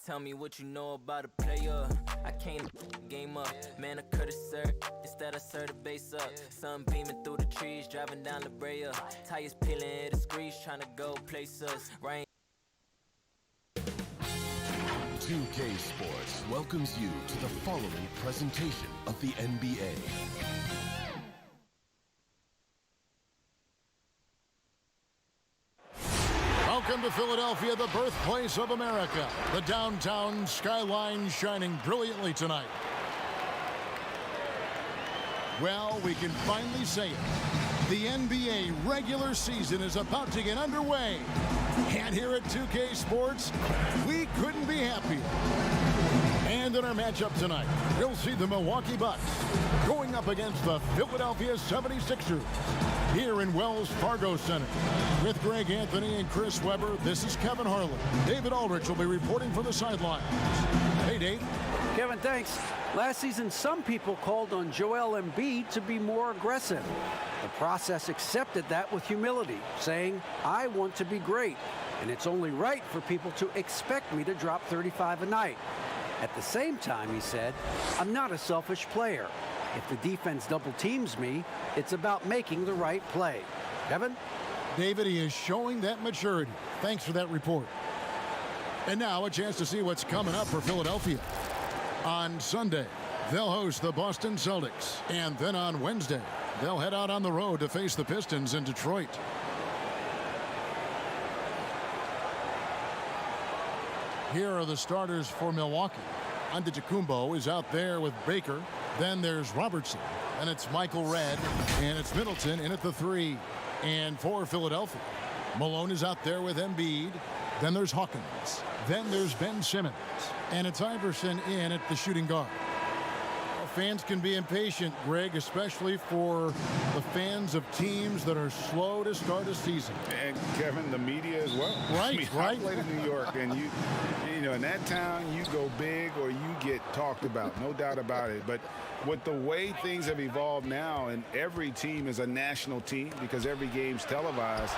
Tell me what you know about a player. I came game up, man, I could've served. Instead I served the base up. Sun beaming through the trees, driving down La Brea. Tires peeling, hit the screech, trying to go places. Rain. 2K Sports welcomes you to the following presentation of the NBA. Welcome to Philadelphia, the birthplace of America. The downtown skyline shining brilliantly tonight. Well, we can finally say it. The NBA regular season is about to get underway. And here at 2K Sports, we couldn't be happier. And in our matchup tonight, you'll see the Milwaukee Bucks going up against the Philadelphia 76ers. Here in Wells Fargo Center. With Greg Anthony and Chris Webber, this is Kevin Harlan. David Aldrich will be reporting from the sidelines. Hey, Dave. Kevin, thanks. Last season, some people called on Joel Embiid to be more aggressive. The process accepted that with humility, saying, I want to be great, and it's only right for people to expect me to drop 35 a night. At the same time, he said, I'm not a selfish player. If the defense double teams me, it's about making the right play. Kevin? David, he is showing that maturity. Thanks for that report. And now a chance to see what's coming up for Philadelphia. On Sunday, they'll host the Boston Celtics. And then on Wednesday, they'll head out on the road to face the Pistons in Detroit. Here are the starters for Milwaukee. Antetokounmpo is out there with Baker. Then there's Robertson, and it's Michael Redd, and it's Middleton in at the 3. And for Philadelphia, Malone is out there with Embiid. Then there's Hawkins. Then there's Ben Simmons, and it's Iverson in at the shooting guard. Well, fans can be impatient, Greg, especially for the fans of teams that are slow to start a season. And Kevin, the media as well. Right, right. I played in New York, and you know, in that town, you go big or you get talked about, no doubt about it. But with the way things have evolved now, and every team is a national team because every game's televised,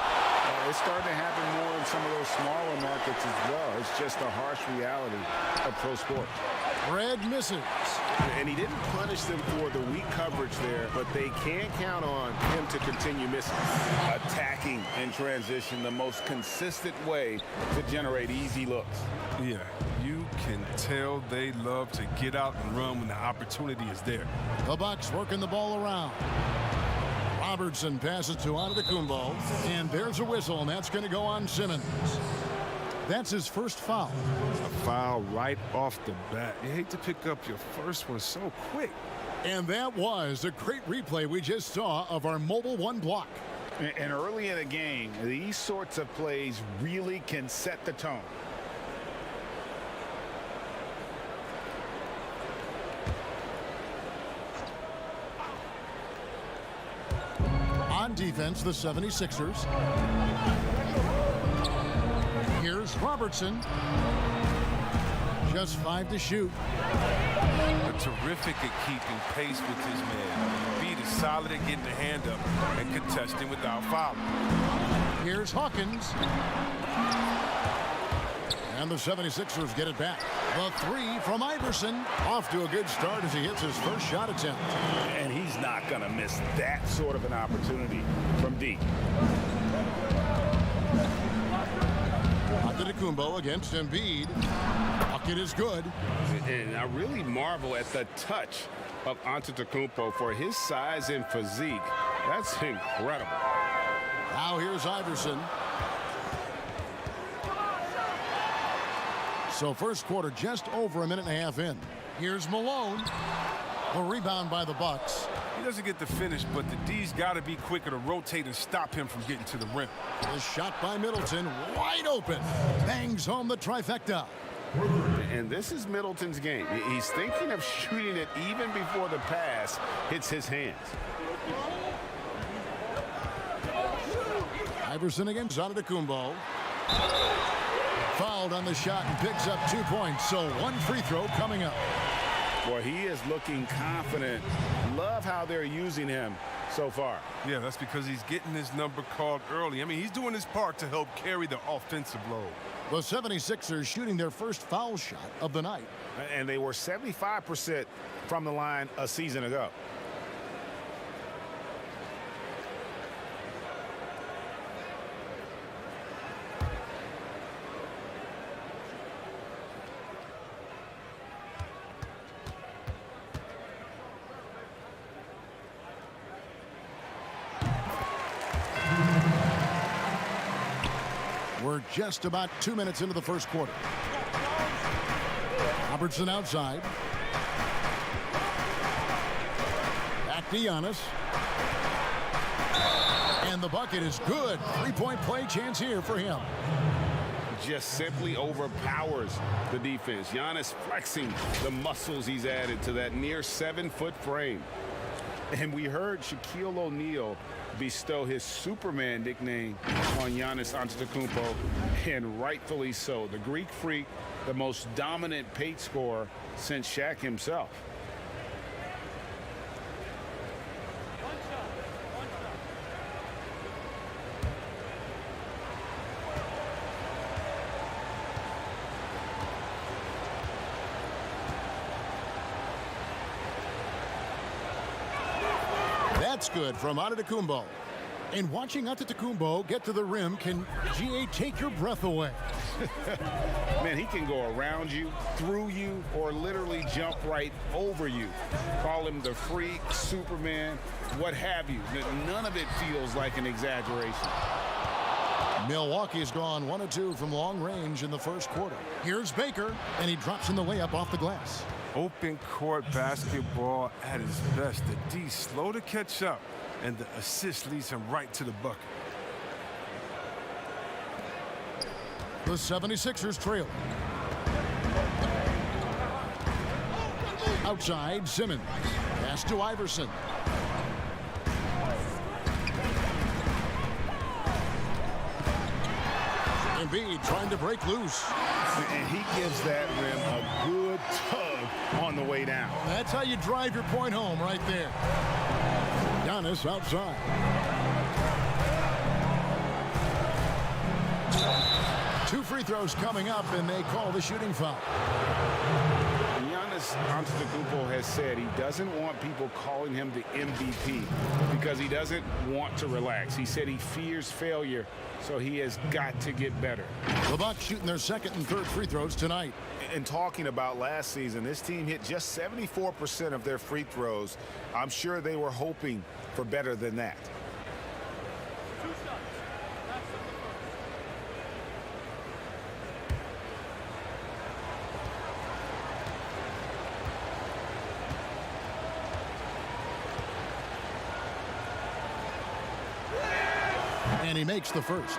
it's starting to happen more in some of those smaller markets as well. It's just a harsh reality of pro sports. Red misses. And he didn't punish them for the weak coverage there, but they can't count on him to continue missing. Attacking in transition, the most consistent way to generate easy looks. Yeah, you can tell they love to get out and run when the opportunity is there. The Bucks working the ball around. Robertson passes to Antetokounmpo, and there's a whistle, and that's going to go on Simmons. That's his first foul. A foul right off the bat. You hate to pick up your first one so quick. And that was a great replay we just saw of our Mobile One block. And early in a game, these sorts of plays really can set the tone. On defense, the 76ers. Here's Robertson. Just 5 to shoot. They're terrific at keeping pace with his man. Embiid is solid at getting the hand up and contesting without fouling. Here's Hawkins. And the 76ers get it back. The 3 from Iverson. Off to a good start as he hits his first shot attempt. And he's not going to miss that sort of an opportunity from deep. Antetokounmpo against Embiid. Bucket is good. And I really marvel at the touch of Antetokounmpo for his size and physique. That's incredible. Now here's Iverson. So first quarter just over a minute and a half in. Here's Malone. The rebound by the Bucks. He doesn't get the finish, but the D's got to be quicker to rotate and stop him from getting to the rim. The shot by Middleton, wide open. Bangs home the trifecta. And this is Middleton's game. He's thinking of shooting it even before the pass hits his hands. Iverson against Antetokounmpo. Fouled on the shot and picks up 2 points. So one free throw coming up. Boy, he is looking confident. Love how they're using him. so far. Yeah, that's because he's getting his number called early. I mean, he's doing his part to help carry the offensive load. The 76ers shooting their first foul shot of the night. And they were 75% from the line a season ago. We're just about 2 minutes into the first quarter. Robertson outside. Back to Giannis. And the bucket is good. Three-point play chance here for him. Just simply overpowers the defense. Giannis flexing the muscles he's added to that near 7-foot frame. And we heard Shaquille O'Neal bestow his Superman nickname on Giannis Antetokounmpo, and rightfully so. The Greek Freak, the most dominant paint scorer since Shaq himself. That's good from Antetokounmpo. And watching Antetokounmpo get to the rim can, GA, take your breath away. Man, he can go around you, through you, or literally jump right over you. Call him the Freak, Superman, what have you. None of it feels like an exaggeration. Milwaukee's gone 1 of 2 from long range in the first quarter. Here's Baker, and he drops in the layup off the glass. Open court basketball at its best. The D slow to catch up, and the assist leads him right to the bucket. The 76ers trail. Outside, Simmons. Pass to Iverson. Embiid trying to break loose. And he gives that rim a good tug on the way down. That's how you drive your point home right there. Giannis outside. Two free throws coming up, and they call the shooting foul. Giannis Antetokounmpo has said he doesn't want people calling him the MVP because he doesn't want to relax. He said he fears failure, so he has got to get better. The Bucks shooting their second and third free throws tonight. And talking about last season, this team hit just 74% of their free throws. I'm sure they were hoping for better than that. And he makes the first.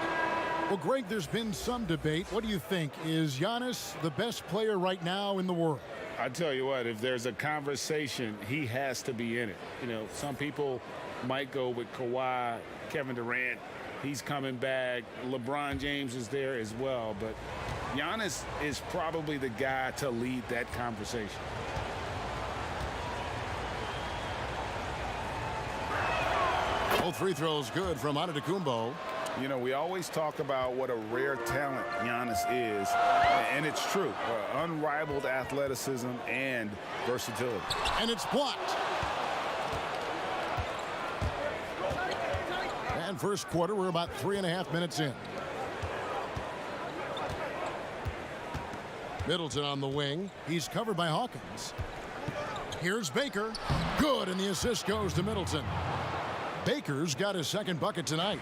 Well, Greg, there's been some debate. What do you think? Is Giannis the best player right now in the world? I tell you what, if there's a conversation, he has to be in it. You know, some people might go with Kawhi, Kevin Durant. He's coming back. LeBron James is there as well. But Giannis is probably the guy to lead that conversation. Both free throws good from Antetokounmpo. You know, we always talk about what a rare talent Giannis is, and it's true. Unrivaled athleticism and versatility. And it's blocked. And first quarter, we're about 3.5 minutes in. Middleton on the wing. He's covered by Hawkins. Here's Baker. Good, and the assist goes to Middleton. Baker's got his second bucket tonight.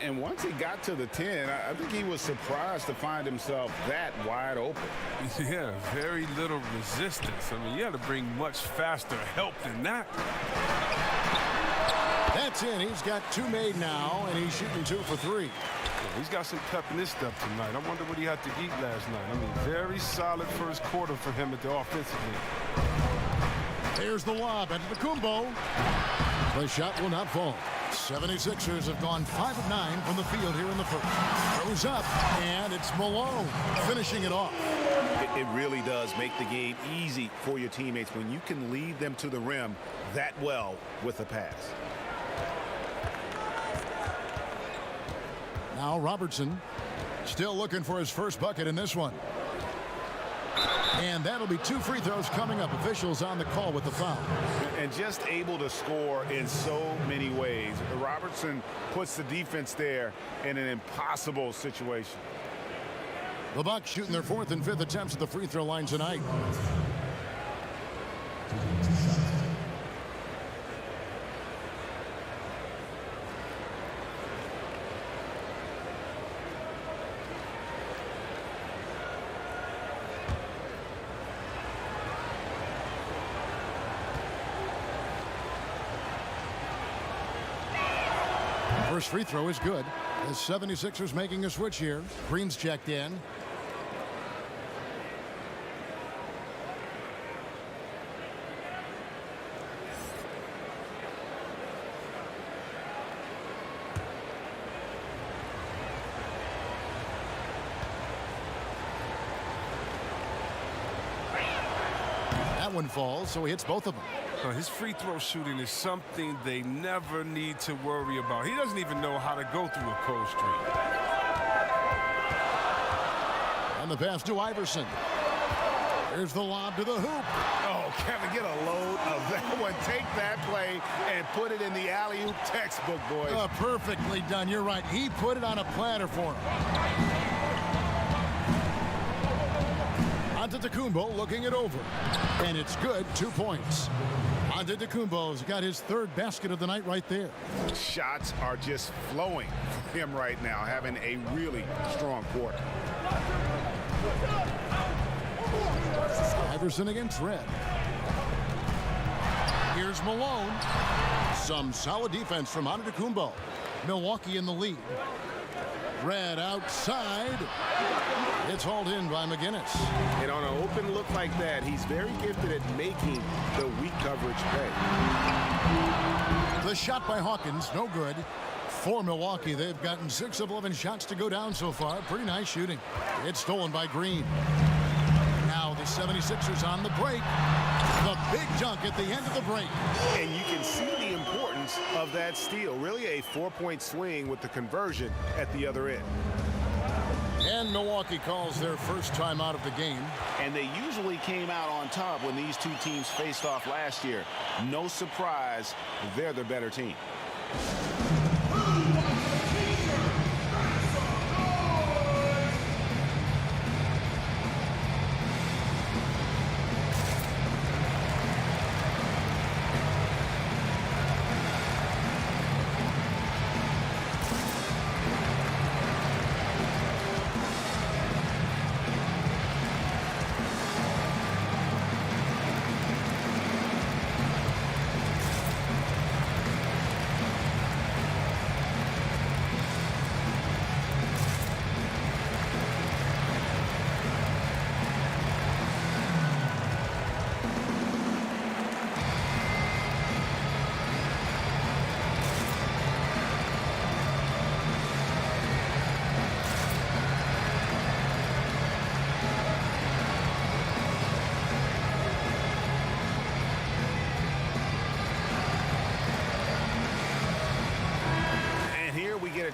And once he got to the 10, I think he was surprised to find himself that wide open. Yeah, very little resistance. I mean, you had to bring much faster help than that. That's in. He's got 2 made now, and he's shooting 2 for 3. Yeah, he's got some pep in his step tonight. I wonder what he had to eat last night. I mean, very solid first quarter for him at the offensive end. Here's the lob into the Kumbo. The shot will not fall. 76ers have gone 5 of 9 from the field here in the first. Throws up, and it's Malone finishing it off. It really does make the game easy for your teammates when you can lead them to the rim that well with a pass. Robertson still looking for his first bucket in this one. And that'll be 2 free throws coming up. Officials on the call with the foul. And just able to score in so many ways. Robertson puts the defense there in an impossible situation. The Bucks shooting their 4th and 5th attempts at the free throw line tonight. First free throw is good. The 76ers making a switch here. Green's checked in. That one falls, so he hits both of them. His free throw shooting is something they never need to worry about. He doesn't even know how to go through a cold streak. And the pass to Iverson. There's the lob to the hoop. Oh, Kevin, get a load of that one. Take that play and put it in the alley-oop textbook, boys. Perfectly done. You're right. He put it on a platter for him. Antetokounmpo looking it over. And it's good. 2 points. Antetokounmpo's got his 3rd basket of the night right there. Shots are just flowing for him right now, having a really strong quarter. Iverson against Red. Here's Malone. Some solid defense from Antetokounmpo. Milwaukee in the lead. Red outside. It's hauled in by McGinnis. And on an open look like that, he's very gifted at making the weak coverage pay. The shot by Hawkins, no good. For Milwaukee, they've gotten 6 of 11 shots to go down so far. Pretty nice shooting. It's stolen by Green. Now the 76ers on the break. The big dunk at the end of the break. And you can see the importance of that steal. Really a 4-point swing with the conversion at the other end. And Milwaukee calls their first time out of the game. And they usually came out on top when these 2 teams faced off last year. No surprise, they're the better team.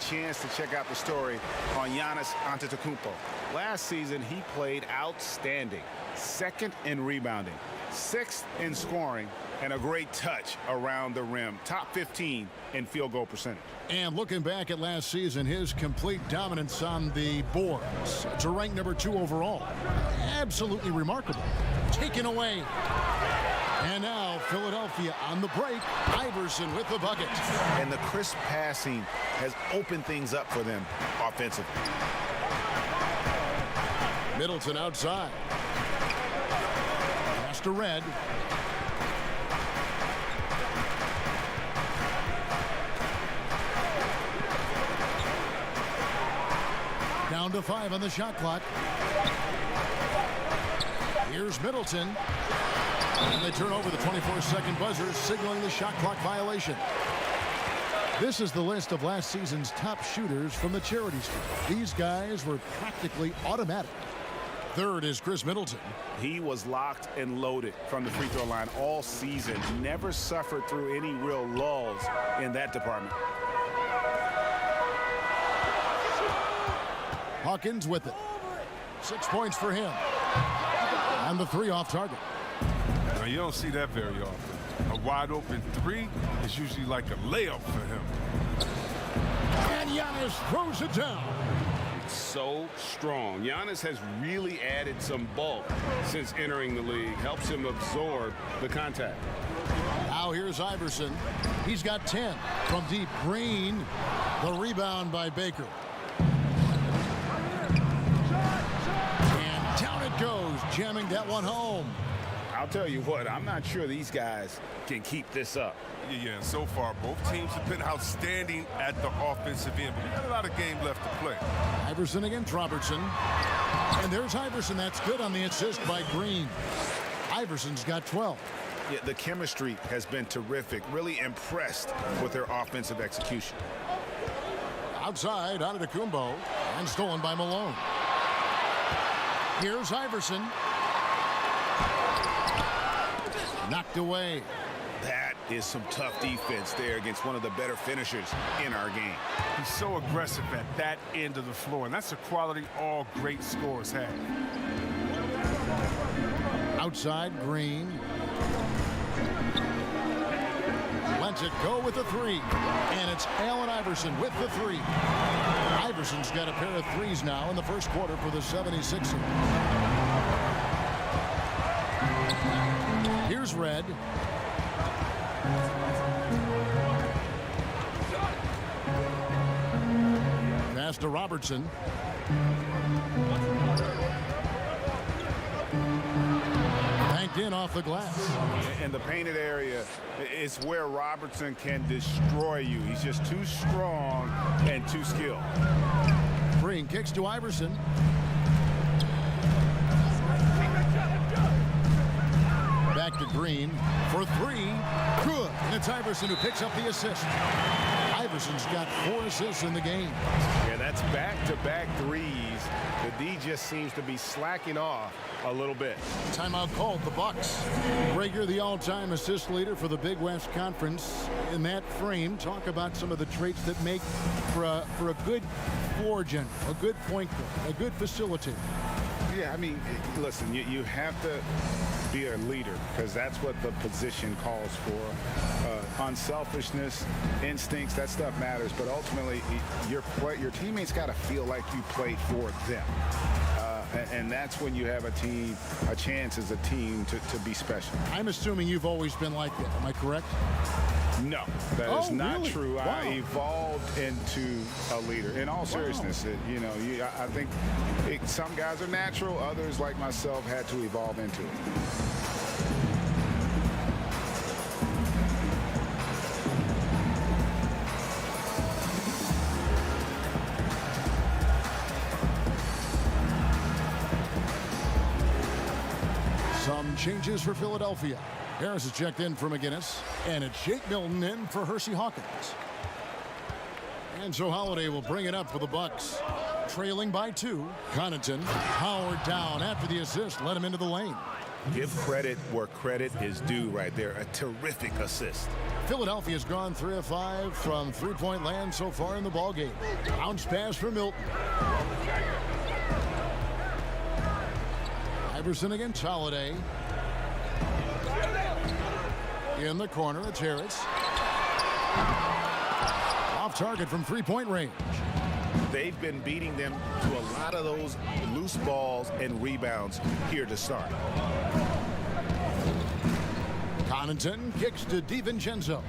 Chance to check out the story on Giannis Antetokounmpo. Last season, he played outstanding. 2nd in rebounding, 6th in scoring, and a great touch around the rim. Top 15 in field goal percentage. And looking back at last season, his complete dominance on the boards to rank number 2 overall. Absolutely remarkable. Taken away. And now Philadelphia on the break. Iverson with the bucket. And the crisp passing has opened things up for them offensively. Middleton outside. Pass to Red. Down to 5 on the shot clock. Here's Middleton. And they turn over the 24-second buzzer, signaling the shot clock violation. This is the list of last season's top shooters from the charity stripe. These guys were practically automatic. 3rd is Chris Middleton. He was locked and loaded from the free throw line all season. Never suffered through any real lulls in that department. Hawkins with it. 6 points for him. And the 3 off target. Now, you don't see that very often. A wide open 3 is usually like a layup for him. And Giannis throws it down. So strong. Giannis has really added some bulk since entering the league. Helps him absorb the contact. Now here's Iverson. He's got 10 from deep. Green. The rebound by Baker. And down it goes, jamming that one home. I'll tell you what, I'm not sure these guys can keep this up. Yeah, so far, both teams have been outstanding at the offensive end, but we got a lot of game left to play. Iverson against Robertson. And there's Iverson. That's good on the assist by Green. Iverson's got 12. Yeah, the chemistry has been terrific. Really impressed with their offensive execution. Outside, Antetokounmpo, and stolen by Malone. Here's Iverson. Knocked away. That is some tough defense there against one of the better finishers in our game. He's so aggressive at that end of the floor, and that's a quality all great scorers have. Outside, Green. Lets it go with the 3. And it's Allen Iverson with the 3. Iverson's got a pair of 3s now in the first quarter for the 76ers. Here's Red. Pass to Robertson. Banked in off the glass. And the painted area is where Robertson can destroy you. He's just too strong and too skilled. Green kicks to Iverson. Back to Green for 3. Good. And it's Iverson who picks up the assist. Iverson's got 4 assists in the game. Yeah, that's back-to-back 3s. The D just seems to be slacking off a little bit. Timeout called, the Bucks. Rager, the all-time assist leader for the Big West Conference. In that frame, talk about some of the traits that make for a good floor general, a good point guard, a good facilitator. Yeah, I mean, listen, you have to be a leader because that's what the position calls for. Unselfishness, instincts, that stuff matters. But ultimately, your teammates got to feel like you played for them. And that's when you have a chance as a team to be special. I'm assuming you've always been like that. Am I correct? No, that is not really? true. Wow. I evolved into a leader. In all seriousness, I think some guys are natural. Others, like myself, had to evolve into it. Some changes for Philadelphia. Harris is checked in for McGinnis, and it's Jake Milton in for Hersey Hawkins. And so Holiday will bring it up for the Bucks. Trailing by 2. Connaughton, Howard down after the assist, let him into the lane. Give credit where credit is due right there. A terrific assist. Philadelphia's gone 3 of 5 from three-point land so far in the ballgame. Bounce pass for Milton. Iverson against Holiday. In the corner, it's Harris. Off target from three-point range. They've been beating them to a lot of those loose balls and rebounds here to start. Connaughton kicks to DiVincenzo.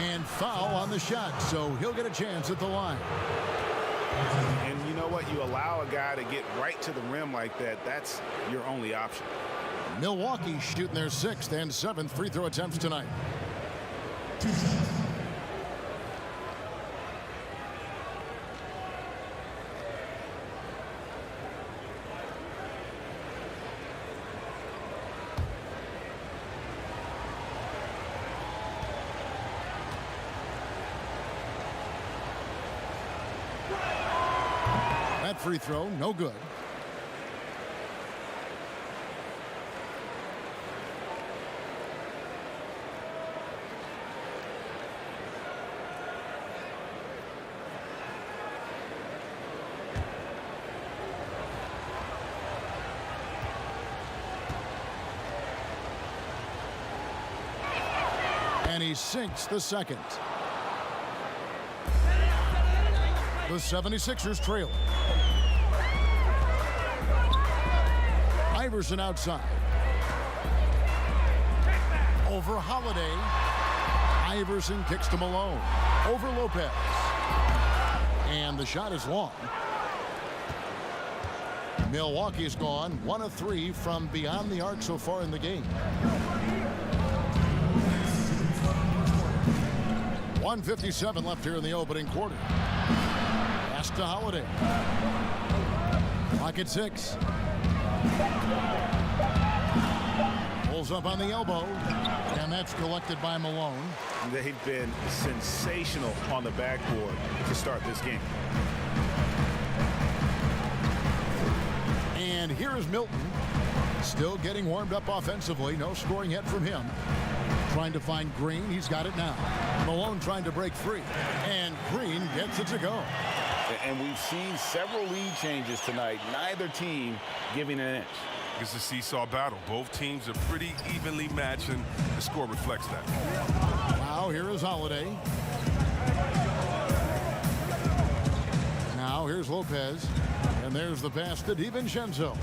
And foul on the shot, so he'll get a chance at the line. And you know what? You allow a guy to get right to the rim like that, that's your only option. Milwaukee shooting their 6th and 7th free throw attempts tonight. That free throw, no good. And he sinks the second. The 76ers trail. Iverson outside. Over Holiday. Iverson kicks to Malone. Over Lopez. And the shot is long. Milwaukee's gone 1 of 3 from beyond the arc so far in the game. 1:57 left here in the opening quarter. Pass to Holiday. Clock at 6. Pulls up on the elbow, and that's collected by Malone. They've been sensational on the backboard to start this game. And here is Milton, still getting warmed up offensively. No scoring yet from him. Trying to find Green. He's got it now. Malone trying to break free. And Green gets it to go. And we've seen several lead changes tonight. Neither team giving an inch. It's a seesaw battle. Both teams are pretty evenly matched, and the score reflects that. Now here is Holiday. Now here's Lopez. And there's the pass to DiVincenzo.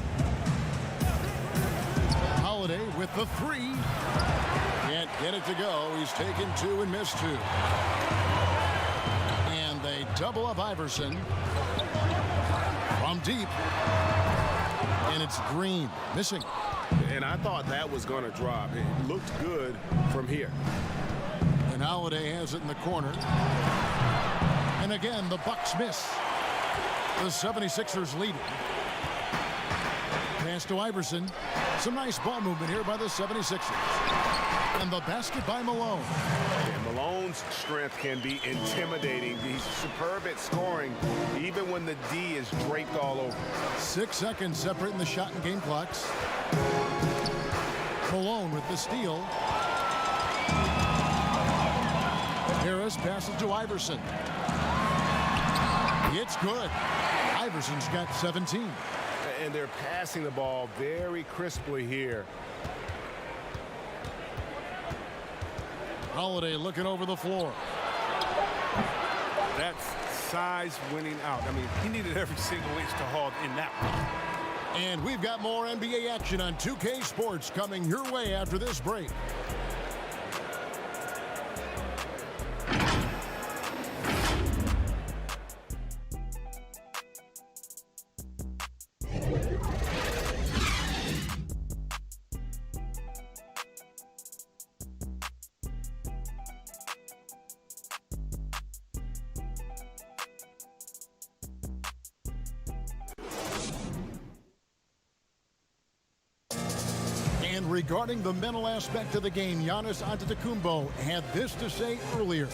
Holiday with the 3. Can't get it to go. He's taken 2 and missed 2. And they double up Iverson from deep. And it's Green missing. And I thought that was going to drop. It looked good from here. And Holiday has it in the corner. And again, the Bucks miss. The 76ers lead. Pass to Iverson. Some nice ball movement here by the 76ers. And the basket by Malone. And Malone's strength can be intimidating. He's superb at scoring, even when the D is draped all over. 6 seconds separating the shot and game clocks. Malone with the steal. Harris passes to Iverson. It's good. Iverson's got 17. And they're passing the ball very crisply here. Holiday looking over the floor. That's size winning out. I mean, he needed every single inch to haul in that one. And we've got more NBA action on 2K Sports coming your way after this break. And regarding the mental aspect of the game, Giannis Antetokounmpo had this to say earlier.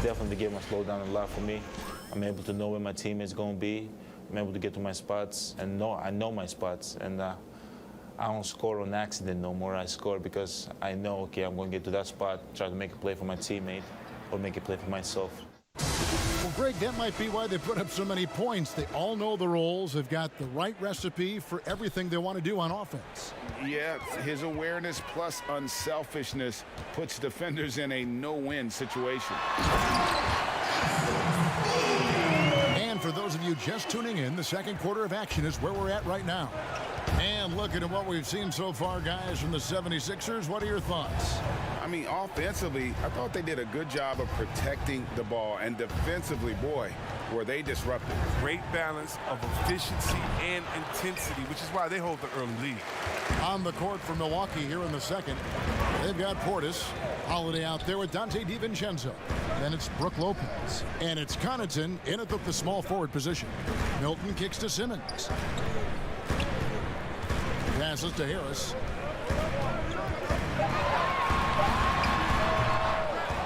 Definitely the game has slowed down a lot for me. I'm able to know where my team is going to be. I'm able to get to my spots and I know my spots. And I don't score on accident no more. I score because I know, okay, I'm going to get to that spot, try to make a play for my teammate or make a play for myself. Well, Greg, that might be why they put up so many points. They all know the roles. They've got the right recipe for everything they want to do on offense. Yeah, his awareness plus unselfishness puts defenders in a no-win situation. And for those of you just tuning in, the second quarter of action is where we're at right now. And looking at what we've seen so far, guys, from the 76ers, what are your thoughts? I mean, offensively, I thought they did a good job of protecting the ball. And defensively, boy, were they disruptive. Great balance of efficiency and intensity, which is why they hold the early lead. On the court for Milwaukee here in the second, they've got Portis. Holiday out there with Dante DiVincenzo. Then it's Brook Lopez. And it's Connaughton in at the small forward position. Milton kicks to Simmons. Passes to Harris.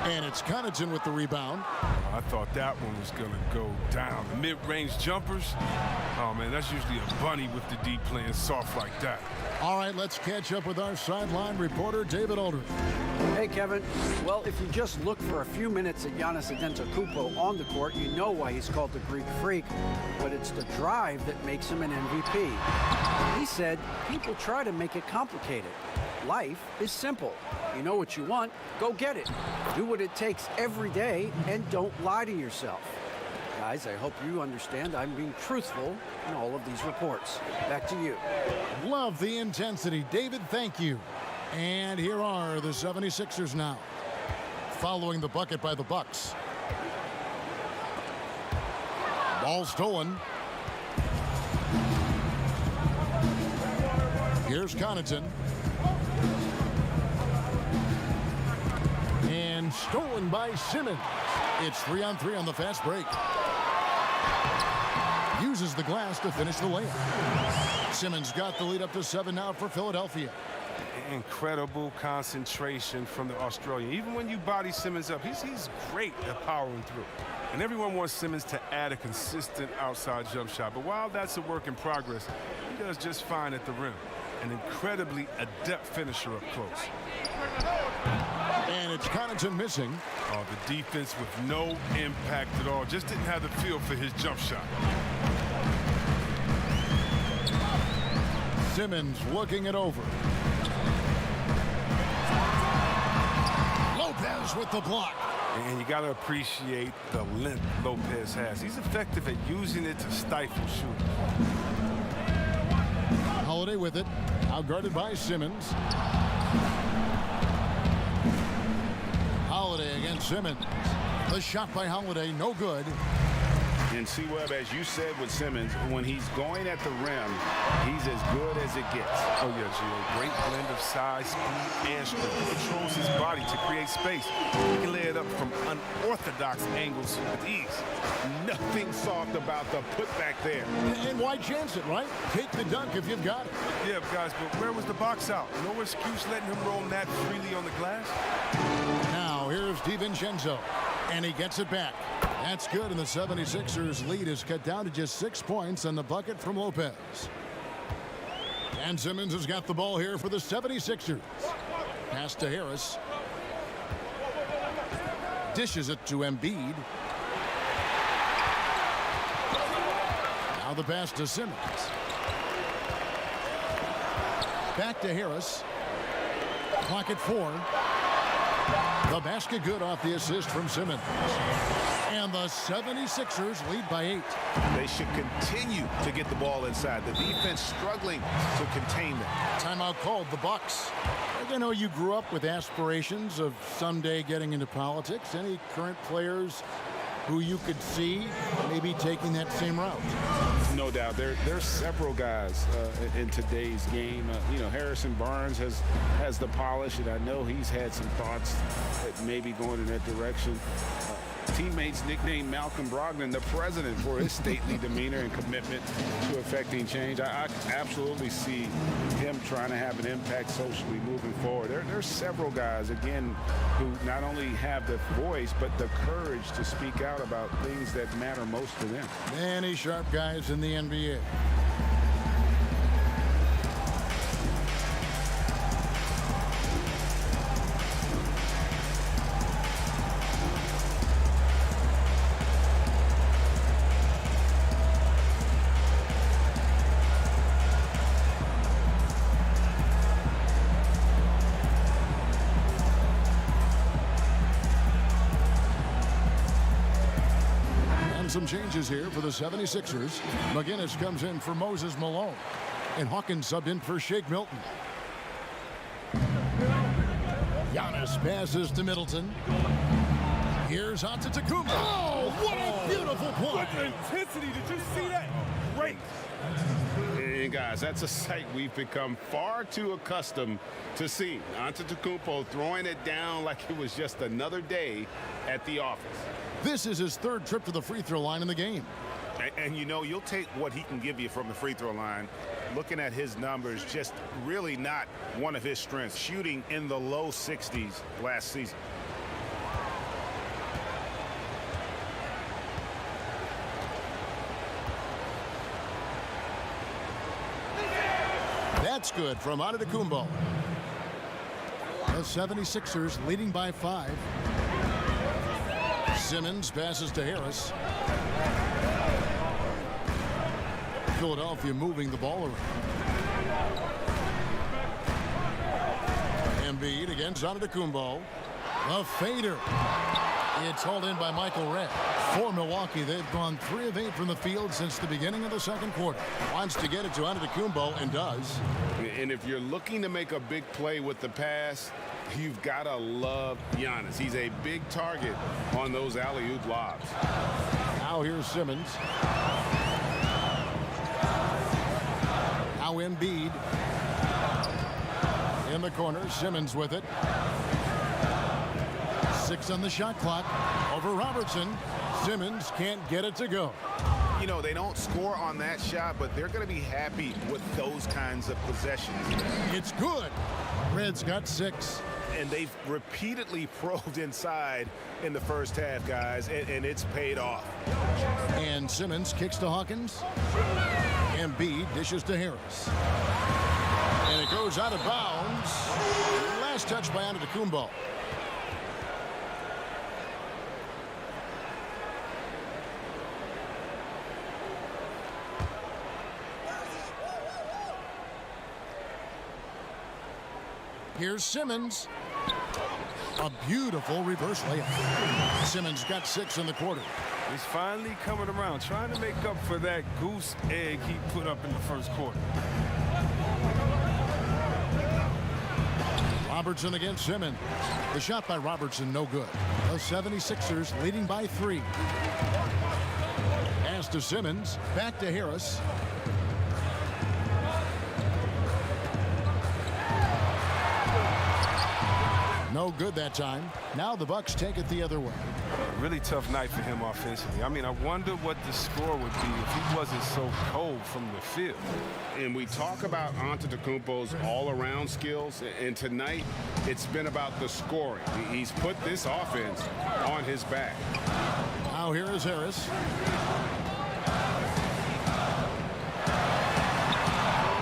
And it's Connaughton with the rebound. I thought that one was going to go down. The mid-range jumpers, oh, man, that's usually a bunny with the D playing soft like that. All right, let's catch up with our sideline reporter, David Aldridge. Hey, Kevin. Well, if you just look for a few minutes at Giannis Antetokounmpo on the court, you know why he's called the Greek Freak. But it's the drive that makes him an MVP. He said people try to make it complicated. Life is simple. You know what you want, go get it. Do what it takes every day and don't lie to yourself. Guys, I hope you understand I'm being truthful in all of these reports. Back to you. Love the intensity. David, thank you. And here are the 76ers now, following the bucket by the Bucks. Ball stolen. Here's Connaughton. And stolen by Simmons. It's 3-on-3 on the fast break. Uses the glass to finish the layup. Simmons got the lead up to 7 now for Philadelphia. Incredible concentration from the Australian. Even when you body Simmons up, he's great at powering through. And everyone wants Simmons to add a consistent outside jump shot. But while that's a work in progress, he does just fine at the rim. An incredibly adept finisher up close. And it's Connaughton missing. Oh, the defense with no impact at all. Just didn't have the feel for his jump shot. Simmons looking it over. Lopez with the block. And you got to appreciate the length Lopez has. He's effective at using it to stifle shooting. Holiday with it. Outguarded by Simmons. Holiday against Simmons. The shot by Holiday, no good. And see, Webb, as you said with Simmons, when he's going at the rim, he's as good as it gets. Oh, yeah, Gio. Great blend of size, speed, and strength. He controls his body to create space. He can lay it up from unorthodox angles with ease. Nothing soft about the putback there. And why chance it, right? Take the dunk if you've got it. Yeah, guys, but where was the box out? No excuse letting him roam that freely on the glass. Now, here's DiVincenzo, and he gets it back. That's good, and the 76ers lead is cut down to just 6 points on the bucket from Lopez. And Simmons has got the ball here for the 76ers. Pass to Harris. Dishes it to Embiid. Now the pass to Simmons. Back to Harris. Clock at 4. The basket good off the assist from Simmons. And the 76ers lead by 8. They should continue to get the ball inside. The defense struggling to contain them. Timeout called, the Bucks. I know you grew up with aspirations of someday getting into politics. Any current players who you could see maybe taking that same route? No doubt. There's several guys in today's game. Harrison Barnes has the polish, and I know he's had some thoughts at maybe going in that direction. Teammates nicknamed Malcolm Brogdon the president for his stately demeanor and commitment to effecting change. I absolutely see him trying to have an impact socially moving forward. There's several guys, again, who not only have the voice, but the courage to speak out about things that matter most to them. Many sharp guys in the NBA. Some changes here for the 76ers. McGinnis comes in for Moses Malone. And Hawkins subbed in for Shake Milton. Giannis passes to Middleton. Here's Antetokounmpo. Oh, what a beautiful play. What intensity. Did you see that? Great. And guys, that's a sight we've become far too accustomed to seeing. Antetokounmpo throwing it down like it was just another day at the office. This is his 3rd trip to the free throw line in the game. And you'll take what he can give you from the free throw line. Looking at his numbers, just really not one of his strengths. Shooting in the low 60s last season. That's good from Antetokounmpo. The 76ers leading by 5. Simmons passes to Harris. Philadelphia moving the ball around. Embiid against against Antetokounmpo. The fader. It's hauled in by Michael Redd. For Milwaukee, they've gone 3 of 8 from the field since the beginning of the second quarter. Wants to get it to Antetokounmpo and does. And if you're looking to make a big play with the pass, you've got to love Giannis. He's a big target on those alley-oop lobs. Now here's Simmons. Now Embiid. In the corner, Simmons with it. 6 on the shot clock. Over Robertson. Simmons can't get it to go. You know, they don't score on that shot, but they're going to be happy with those kinds of possessions. It's good. Red's got 6. And they've repeatedly probed inside in the first half, guys, and it's paid off. And Simmons kicks to Hawkins. Embiid dishes to Harris. And it goes out of bounds. Last touch by Antetokounmpo. Here's Simmons. A beautiful reverse layup. Simmons got 6 in the quarter. He's finally coming around, trying to make up for that goose egg he put up in the first quarter. Robertson against Simmons. The shot by Robertson, no good. The 76ers leading by 3. Pass to Simmons. Back to Harris. No good that time. Now the Bucks take it the other way. A really tough night for him offensively. I mean, I wonder what the score would be if he wasn't so cold from the field. And we talk about Antetokounmpo's all-around skills, and tonight it's been about the scoring. He's put this offense on his back. Now here is Harris.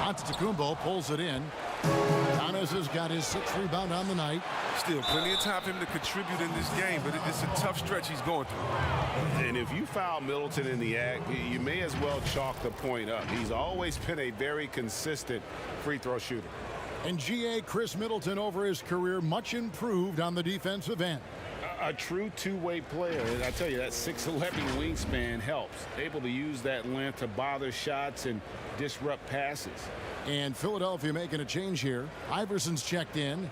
Antetokounmpo pulls it in. Giannis has got his 6th rebound on the night. Still plenty of time for him to contribute in this game, but it's a tough stretch he's going through. And if you foul Middleton in the act, you may as well chalk the point up. He's always been a very consistent free throw shooter. And GA Chris Middleton over his career much improved on the defensive end. A true two-way player. And I tell you, that 6'11" wingspan helps. Able to use that length to bother shots and disrupt passes. And Philadelphia making a change here. Iverson's checked in.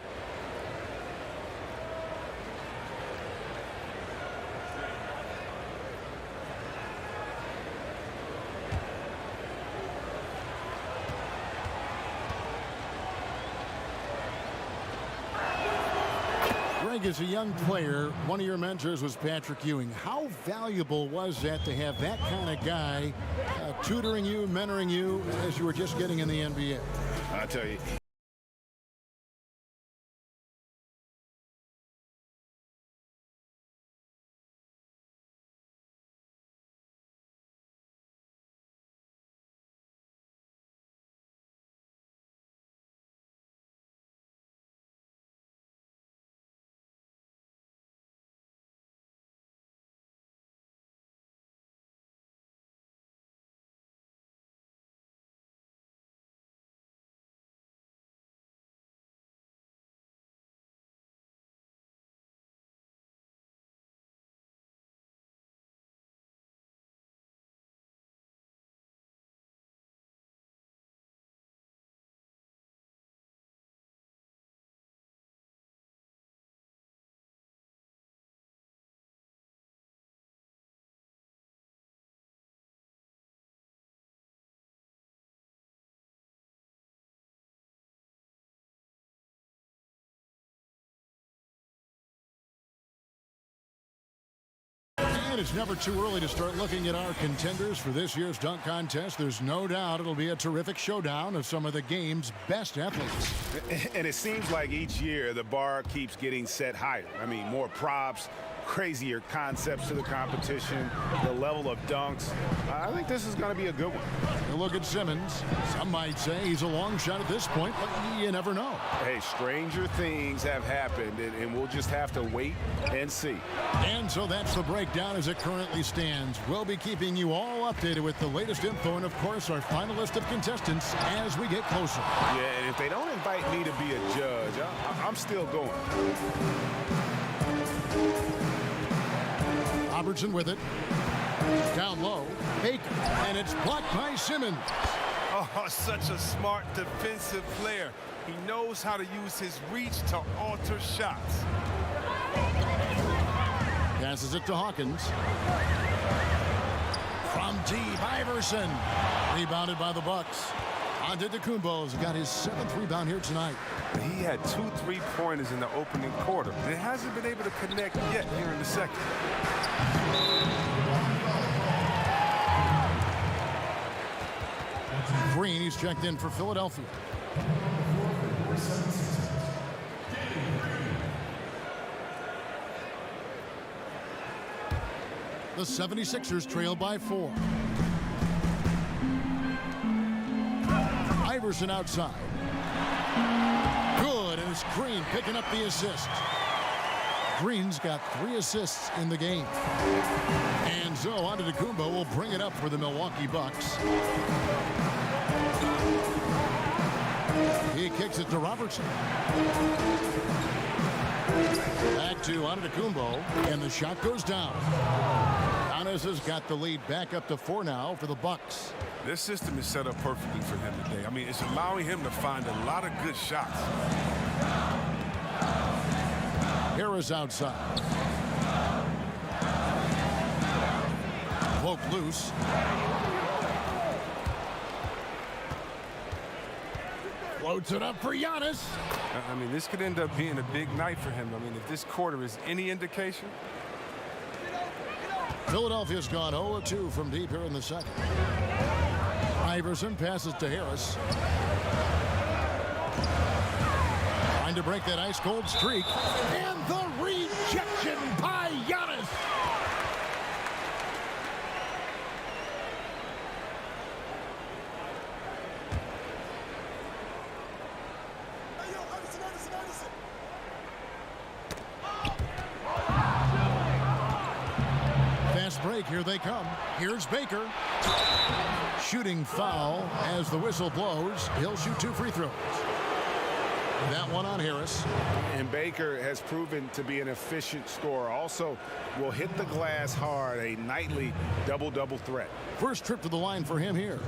Greg, as a young player, one of your mentors was Patrick Ewing. How valuable was that to have that kind of guy tutoring you, mentoring you as you were just getting in the NBA? I tell you. And it's never too early to start looking at our contenders for this year's dunk contest. There's no doubt it'll be a terrific showdown of some of the game's best athletes. And it seems like each year the bar keeps getting set higher. I mean, more props, crazier concepts to the competition, the level of dunks. I think this is going to be a good one. You look at Simmons. Some might say he's a long shot at this point, but you never know. Hey, stranger things have happened, and we'll just have to wait and see. And so that's the breakdown as it currently stands. We'll be keeping you all updated with the latest info and, of course, our final list of contestants as we get closer. Yeah, and if they don't invite me to be a judge, I'll I'm still going. Robertson with it. Down low. Baker. And it's blocked by Simmons. Oh, such a smart defensive player. He knows how to use his reach to alter shots. Passes it to Hawkins. From deep, Iverson. Rebounded by the Bucks. Antetokounmpo's got his 7th rebound here tonight. He had 2 3-pointers in the opening quarter, and it hasn't been able to connect yet here in the second. Green, he's checked in for Philadelphia. The 76ers trail by 4. Iverson outside. Good, and it's Green picking up the assist. Green's got 3 assists in the game. And so Antetokounmpo will bring it up for the Milwaukee Bucks. He kicks it to Robertson. Back to Antetokounmpo, and the shot goes down. Giannis has got the lead back up to 4 now for the Bucks. This system is set up perfectly for him today. I mean, it's allowing him to find a lot of good shots. Harris outside. Poke loose. Floats it up for Giannis. I mean, this could end up being a big night for him. I mean, if this quarter is any indication. Philadelphia's gone 0-2 from deep here in the second. Iverson passes to Harris. Trying to break that ice-cold streak. And the rejection by Giannis. Fast break, here they come. Here's Baker. Shooting foul as the whistle blows. He'll shoot 2 free throws. That one on Harris. And Baker has proven to be an efficient scorer. Also will hit the glass hard, a nightly double-double threat. First trip to the line for him here.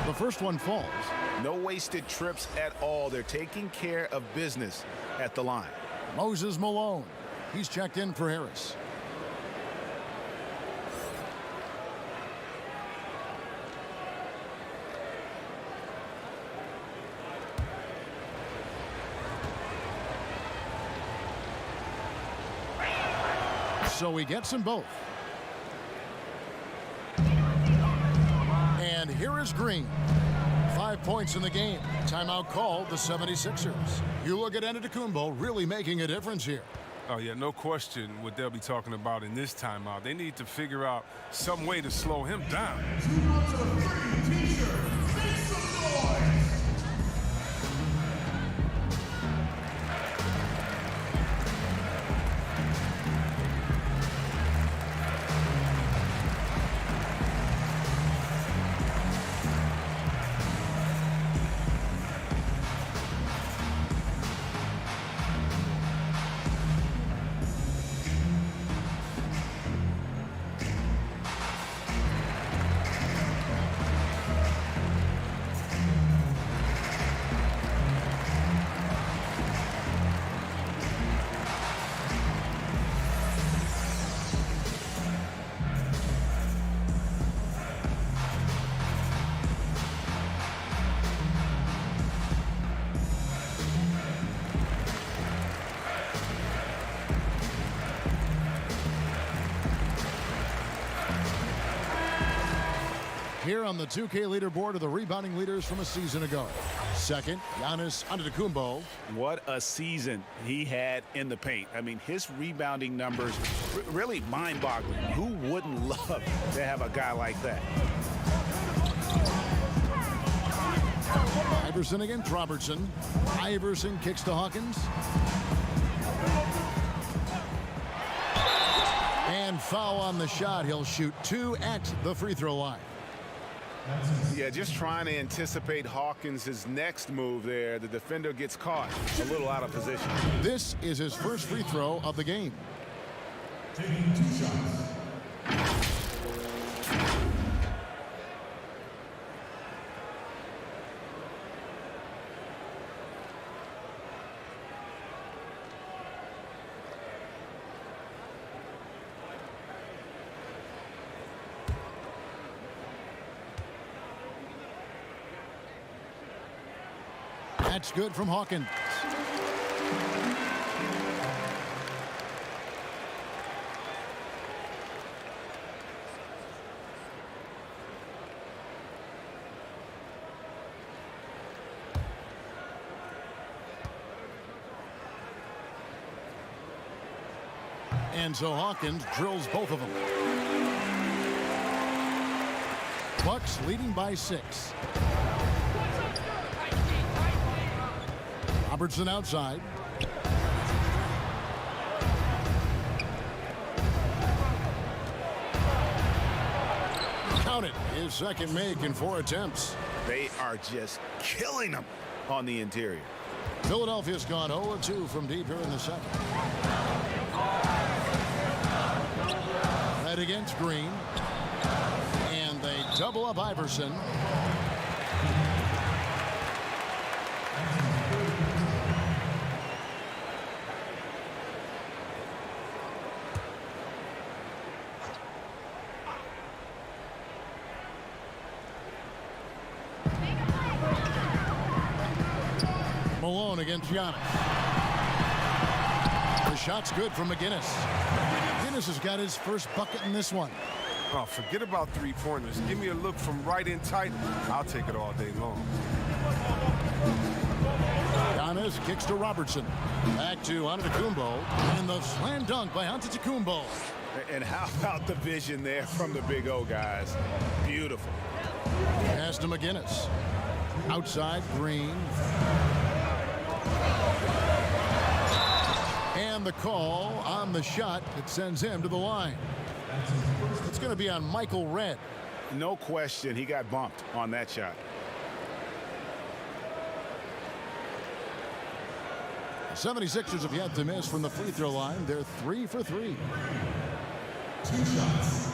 The first one falls. No wasted trips at all. They're taking care of business at the line. Moses Malone. He's checked in for Harris. So he gets them both. And here is Green. 5 points in the game. Timeout called the 76ers. You look at Antetokounmpo really making a difference here. Oh, yeah, no question what they'll be talking about in this timeout. They need to figure out some way to slow him down. Here on the 2K leaderboard are the rebounding leaders from a season ago. Second, Giannis Antetokounmpo. What a season he had in the paint. I mean, his rebounding numbers really mind-boggling. Who wouldn't love to have a guy like that? Iverson against Robertson. Iverson kicks to Hawkins. And foul on the shot. He'll shoot 2 at the free throw line. Yeah, just trying to anticipate Hawkins' next move there. The defender gets caught a little out of position. This is his first free throw of the game. Taking 2 shots. That's good from Hawkins. And so Hawkins drills both of them. Bucks leading by 6. Robertson outside. Count it. His second make in 4 attempts. They are just killing them on the interior. Philadelphia's gone 0-2 from deep here in the second. Red against Green. And they double up Iverson. Malone against Giannis. The shot's good from McGinnis. McGinnis has got his first bucket in this one. Oh, forget about 3-pointers. Give me a look from right in tight. I'll take it all day long. Giannis kicks to Robertson. Back to Antetokounmpo. And the slam dunk by Antetokounmpo. And how about the vision there from the Big O guys? Beautiful. Pass to McGinnis. Outside, Green. And the call on the shot that sends him to the line. It's going to be on Michael Redd. No question, he got bumped on that shot. The 76ers have yet to miss from the free throw line. They're 3 for 3. 2 shots.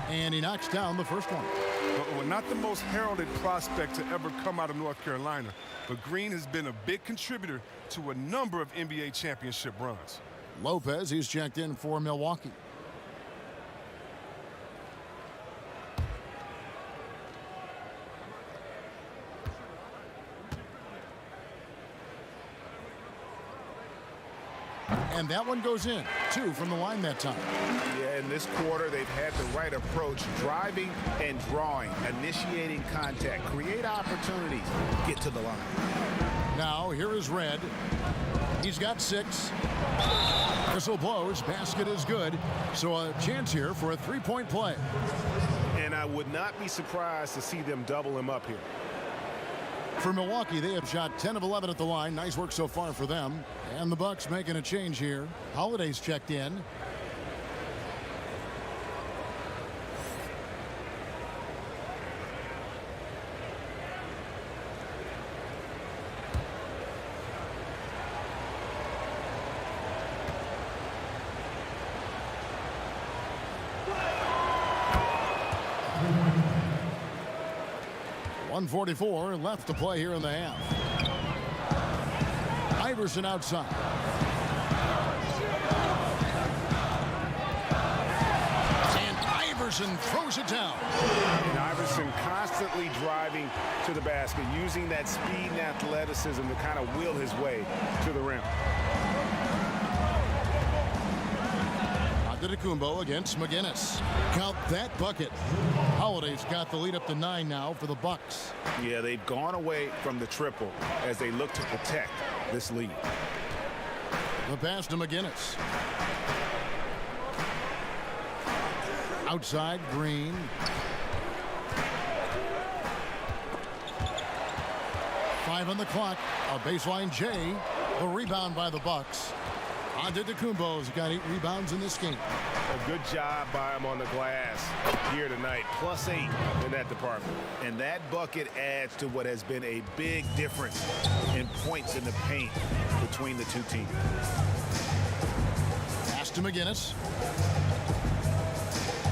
And he knocks down the first one. Well, not the most heralded prospect to ever come out of North Carolina, but Green has been a big contributor to a number of NBA championship runs. Lopez, he's checked in for Milwaukee. And that one goes in. 2 from the line that time. Yeah, in this quarter, they've had the right approach. Driving and drawing, initiating contact, create opportunities, get to the line. Now, here is Redd. He's got 6. Whistle blows. Basket is good. So a chance here for a 3-point play. And I would not be surprised to see them double him up here. For Milwaukee, they have shot 10 of 11 at the line. Nice work so far for them. And the Bucks making a change here. Holiday's checked in. .144 left to play here in the half. Iverson outside. Iverson throws it down. And Iverson constantly driving to the basket, using that speed and athleticism to kind of will his way to the rim. Antetokounmpo against McGinnis. Count that bucket. Holiday's got the lead up to 9 now for the Bucks. Yeah, they've gone away from the triple as they look to protect this lead. The pass to McGinnis. Outside, Green. Five on the clock. A baseline J. The rebound by the Bucks. Antetokounmpo's got 8 rebounds in this game. A good job by him on the glass here tonight. +8 in that department. And that bucket adds to what has been a big difference in points in the paint between the two teams. Pass to McGinnis.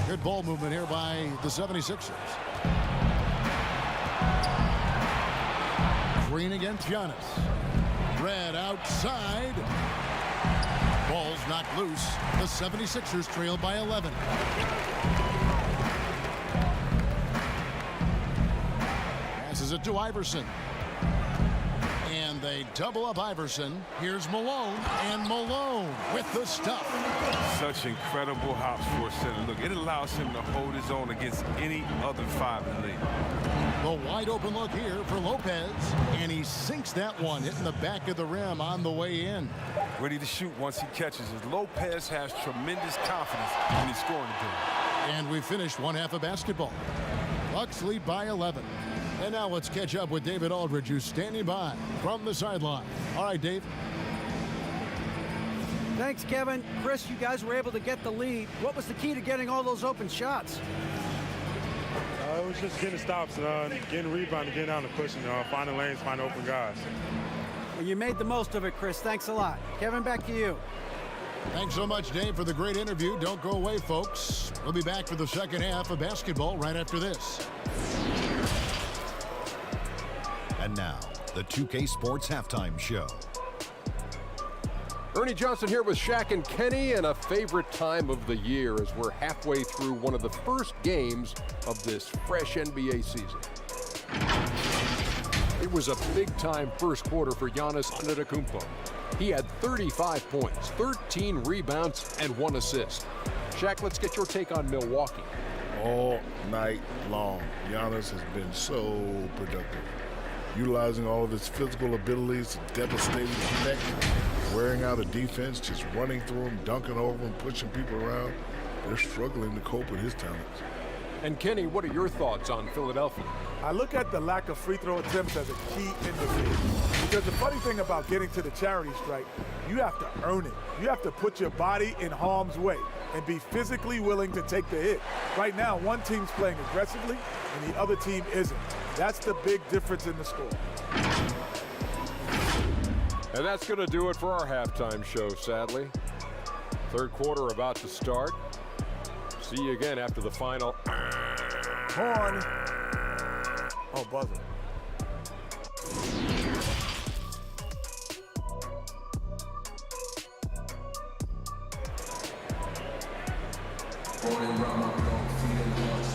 Good ball movement here by the 76ers. Green against Giannis. Red outside. Ball's knocked loose. The 76ers trail by 11. Passes it to Iverson. And they double up Iverson. Here's Malone. And Malone with the stuff. Such incredible hops for a center. Look, it allows him to hold his own against any other 5 in the league. The wide open look here for Lopez. And he sinks that one, hitting the back of the rim on the way in. Ready to shoot once he catches it. Lopez has tremendous confidence in his scoring ability. And we finished one half of basketball. Bucks lead by 11. And now let's catch up with David Aldridge, who's standing by from the sideline. All right, Dave. Thanks, Kevin. Chris, you guys were able to get the lead. What was the key to getting all those open shots? It was just getting stops, getting rebounding, getting down the pushing, finding lanes, finding open guys. Well, you made the most of it, Chris. Thanks a lot. Kevin, back to you. Thanks so much, Dave, for the great interview. Don't go away, folks. We'll be back for the second half of basketball right after this. And now, the 2K Sports Halftime Show. Ernie Johnson here with Shaq and Kenny, and a favorite time of the year as we're halfway through one of the first games of this fresh NBA season. It was a big-time first quarter for Giannis Antetokounmpo. He had 35 points, 13 rebounds, and 1 assist. Shaq, let's get your take on Milwaukee. All night long, Giannis has been so productive, utilizing all of his physical abilities to devastate the effect, wearing out a defense, just running through him, dunking over him, pushing people around. They're struggling to cope with his talents. And Kenny, what are your thoughts on Philadelphia? I look at the lack of free throw attempts as a key indicator. Because the funny thing about getting to the charity stripe, you have to earn it. You have to put your body in harm's way and be physically willing to take the hit. Right now, one team's playing aggressively and the other team isn't. That's the big difference in the score. And that's going to do it for our halftime show, sadly. Third quarter about to start. See you again after the final. Horn. Oh, buzzer.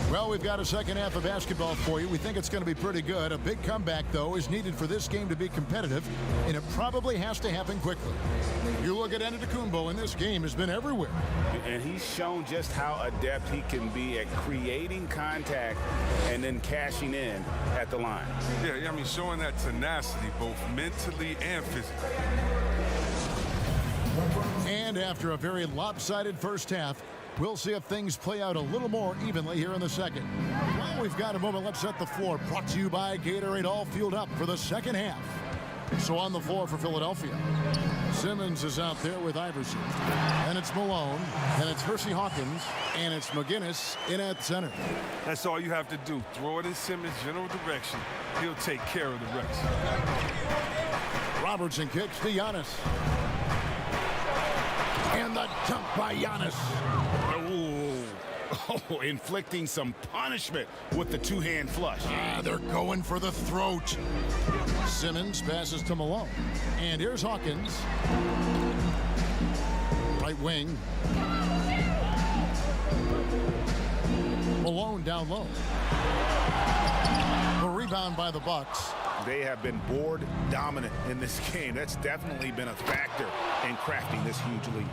Well, we've got a second half of basketball for you. We think it's going to be pretty good. A big comeback, though, is needed for this game to be competitive, and it probably has to happen quickly. You look at Antetokounmpo, and this game has been everywhere. And he's shown just how adept he can be at creating contact and then cashing in at the line. Yeah, I mean, showing that tenacity both mentally and physically. And after a very lopsided first half, we'll see if things play out a little more evenly here in the second. Well, we've got a moment. Let's set the floor. Brought to you by Gatorade, all fueled up for the second half. So on the floor for Philadelphia, Simmons is out there with Iverson. And it's Malone. And it's Hersey Hawkins. And it's McGinnis in at center. That's all you have to do. Throw it in Simmons' general direction. He'll take care of the rest. Robertson kicks to Giannis. And the dunk by Giannis. Oh, inflicting some punishment with the two-hand flush. They're going for the throat. Simmons passes to Malone. And here's Hawkins. Right wing. Malone down low. The rebound by the Bucks. They have been board dominant in this game. That's definitely been a factor in crafting this huge lead.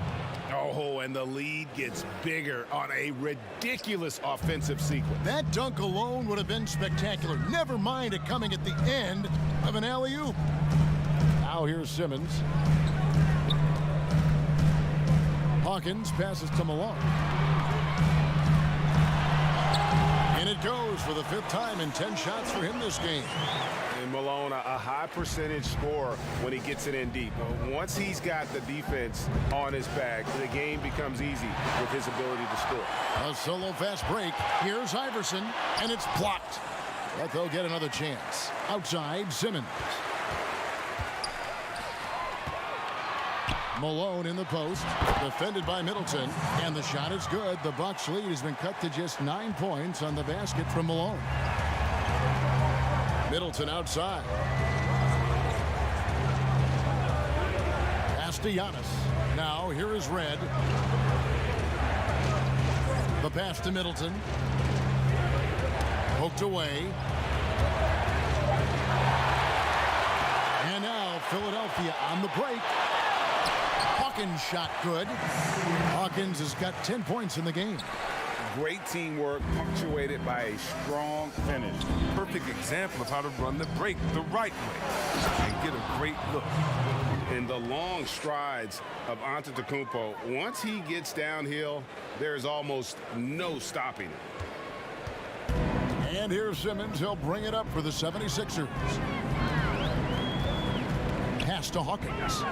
Oh, and the lead gets bigger on a ridiculous offensive sequence. That dunk alone would have been spectacular. Never mind it coming at the end of an alley-oop. Now here's Simmons. Hawkins passes to Malone. And it goes for the 5th time in 10 shots for him this game. And Malone, a high percentage scorer when he gets it in deep. Once he's got the defense on his back, the game becomes easy with his ability to score. A solo fast break. Here's Iverson, and it's blocked. But they'll get another chance. Outside, Simmons. Malone in the post, defended by Middleton, and the shot is good. The Bucks lead has been cut to just 9 points on the basket from Malone. Middleton outside. Pass to Giannis. Now here is Red. The pass to Middleton. Poked away. And now Philadelphia on the break. Hawkins shot good. Hawkins has got 10 points in the game. Great teamwork punctuated by a strong finish. Perfect example of how to run the break the right way and get a great look. In the long strides of Antetokounmpo, once he gets downhill, there's almost no stopping it. And here's Simmons. He'll bring it up for the 76ers. Pass to Hawkins.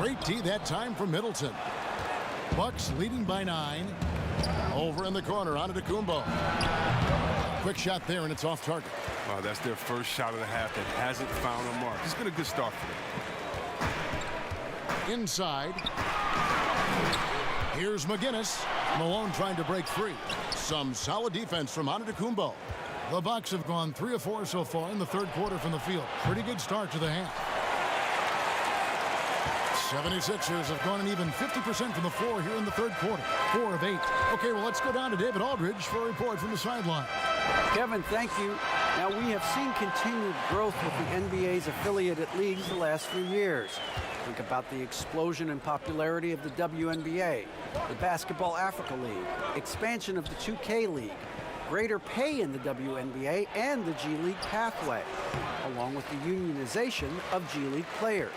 Great D that time for Middleton. Bucks leading by 9. Over in the corner, Antetokounmpo. Quick shot there, and it's off target. Wow, that's their first shot of the half that hasn't found a mark. It's been a good start for them. Inside. Here's McGinnis. Malone trying to break free. Some solid defense from Antetokounmpo. The Bucks have gone 3 of 4 so far in the 3rd quarter from the field. Pretty good start to the half. 76ers have gone an even 50% from the floor here in the 3rd quarter. 4 of 8. Okay, well, let's go down to David Aldridge for a report from the sideline. Kevin, thank you. Now, we have seen continued growth with the NBA's affiliated leagues the last few years. Think about the explosion in popularity of the WNBA, the Basketball Africa League, expansion of the 2K League, greater pay in the WNBA and the G League pathway, along with the unionization of G League players.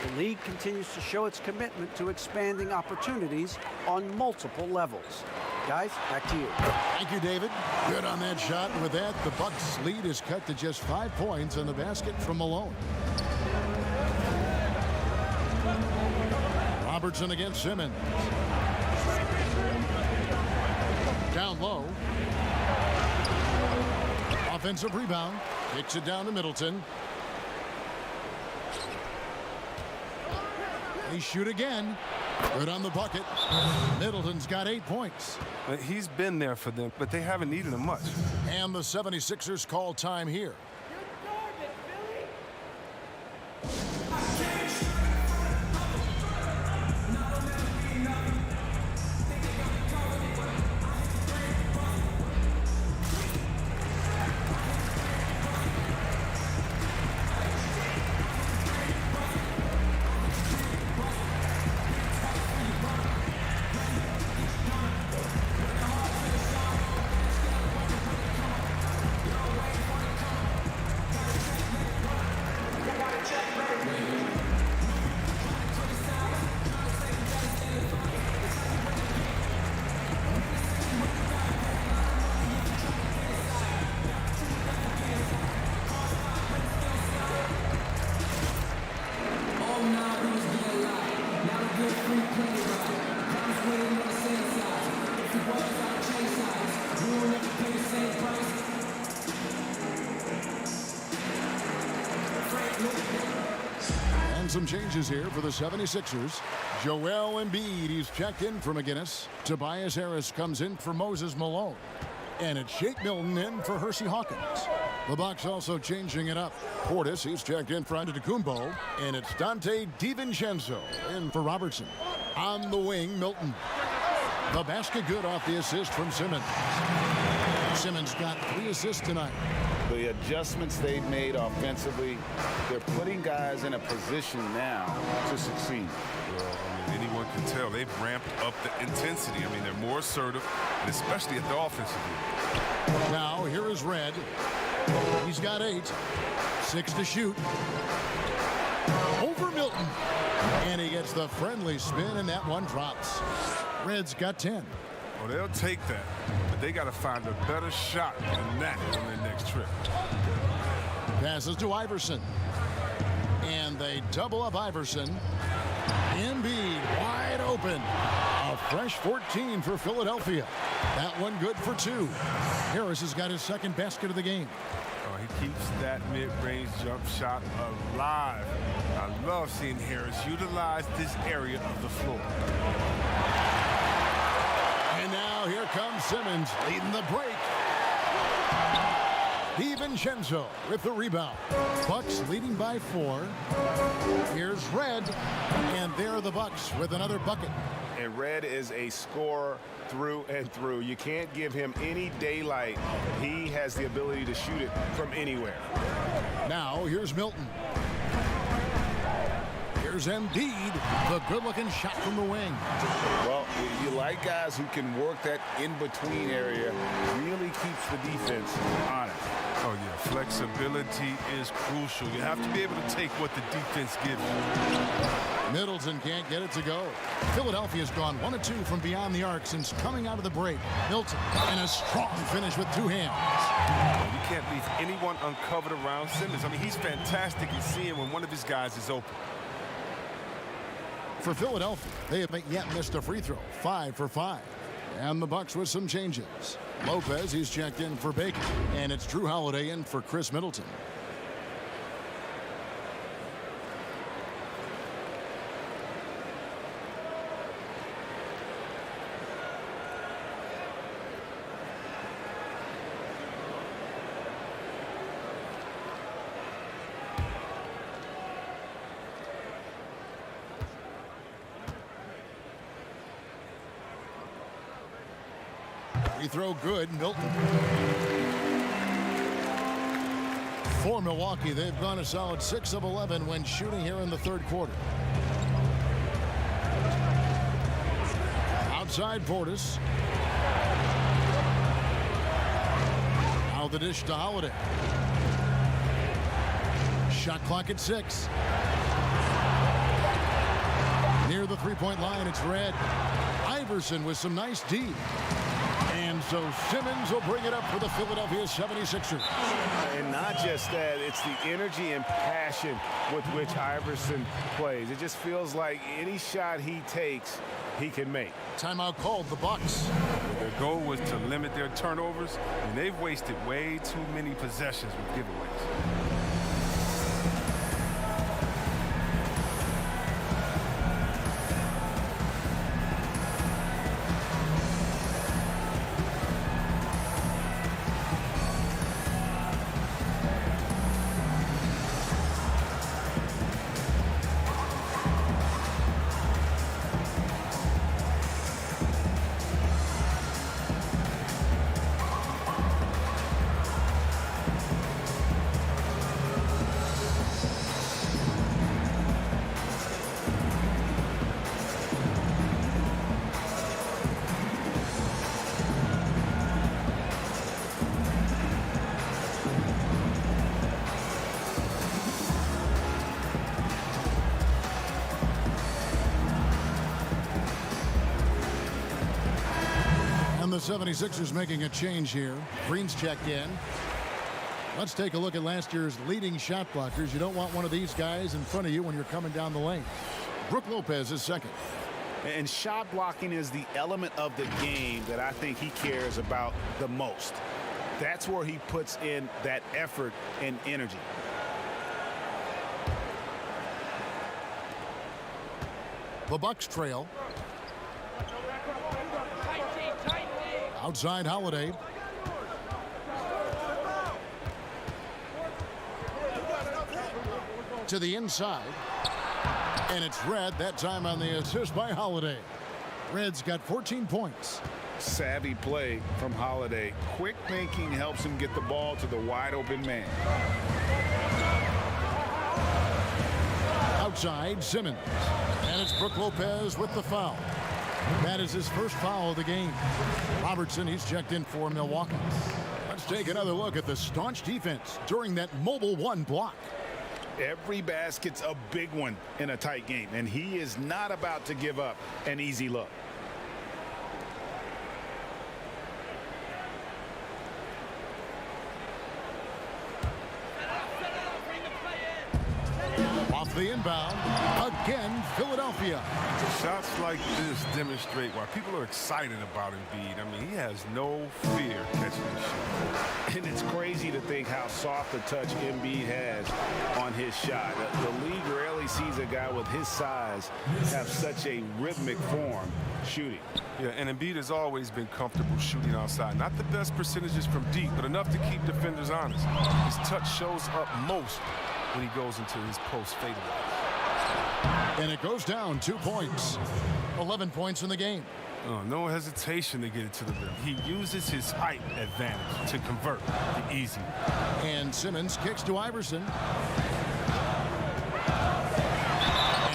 The league continues to show its commitment to expanding opportunities on multiple levels. Guys, back to you. Thank you, David. Good on that shot. And with that, the Bucks' lead is cut to just 5 points on the basket from Malone. Robertson against Simmons. Down low. Offensive rebound. Kicks it down to Middleton. They shoot again. Good on the bucket. Middleton's got 8 points. He's been there for them, but they haven't needed him much. And the 76ers call time here. And some changes here for the 76ers. Joel Embiid, he's checked in for McGinnis. Tobias Harris comes in for Moses Malone. And it's Shake Milton in for Hersey Hawkins. The Bucks also changing it up. Portis, he's checked in for Antetokounmpo. And it's Dante DiVincenzo in for Robertson. On the wing, Milton. The basket good off the assist from Simmons. Simmons got 3 assists tonight. The adjustments they've made offensively, they're putting guys in a position now to succeed. Well, I mean, anyone can tell they've ramped up the intensity. I mean, they're more assertive, and especially at the offensive end. Now, here is Red. He's got 8. 6 to shoot. Over Milton. And he gets the friendly spin, and that one drops. Red's got 10. Well, they'll take that, but they got to find a better shot than that on their next trip. Passes to Iverson. And they double up Iverson. Embiid wide open. A fresh 14 for Philadelphia. That one good for 2. Harris has got his second basket of the game. Oh, he keeps that mid-range jump shot alive. I love seeing Harris utilize this area of the floor. And now here comes Simmons leading the break. DiVincenzo with the rebound. Bucks leading by 4. Here's Red. And there are the Bucks with another bucket. And Red is a scorer through and through. You can't give him any daylight. He has the ability to shoot it from anywhere. Now here's Milton. Here's Embiid, the good-looking shot from the wing. Well, you like guys who can work that in-between area, really keeps the defense honest. Oh, yeah, flexibility is crucial. You have to be able to take what the defense gives you. Middleton can't get it to go. Philadelphia's gone 1 of 2 from beyond the arc since coming out of the break. Milton, and a strong finish with 2 hands. You can't leave anyone uncovered around Simmons. I mean, he's fantastic in seeing when one of his guys is open. For Philadelphia, they haven't yet missed a free throw. 5 for 5. And the Bucks with some changes. Lopez, he's checked in for Baker. And it's Drew Holiday in for Chris Middleton. Free throw good, Milton. For Milwaukee, they've gone a solid 6 of 11 when shooting here in the third quarter. Outside Portis. Now the dish to Holiday. Shot clock at 6. Near the three-point line, it's Red. Iverson with some nice D. And so Simmons will bring it up for the Philadelphia 76ers. And not just that, it's the energy and passion with which Iverson plays. It just feels like any shot he takes, he can make. Timeout called, the Bucks. Their goal was to limit their turnovers, and they've wasted way too many possessions with giveaways. The 76ers making a change here. Green's checked in. Let's take a look at last year's leading shot blockers. You don't want one of these guys in front of you when you're coming down the lane. Brook Lopez is second. And shot blocking is the element of the game that I think he cares about the most. That's where he puts in that effort and energy. The Bucks trail. Outside Holiday. To the inside. And it's Red, that time on the assist by Holiday. Red's got 14 points. Savvy play from Holiday. Quick thinking helps him get the ball to the wide open man. Outside, Simmons. And it's Brook Lopez with the foul. That is his first foul of the game. Robertson, he's checked in for Milwaukee. Let's take another look at the staunch defense during that mobile one block. Every basket's a big one in a tight game, and he is not about to give up an easy look. Off the inbound, again, Philadelphia. Shots like this demonstrate why people are excited about Embiid. I mean, he has no fear catching the shot. And it's crazy to think how soft a touch Embiid has on his shot. The league rarely sees a guy with his size have such a rhythmic form shooting. Yeah, and Embiid has always been comfortable shooting outside. Not the best percentages from deep, but enough to keep defenders honest. His touch shows up most when he goes into his post fadeaway. And it goes down 2 points. 11 points in the game. Oh, no hesitation to get it to the rim. He uses his height advantage to convert the easy. And Simmons kicks to Iverson.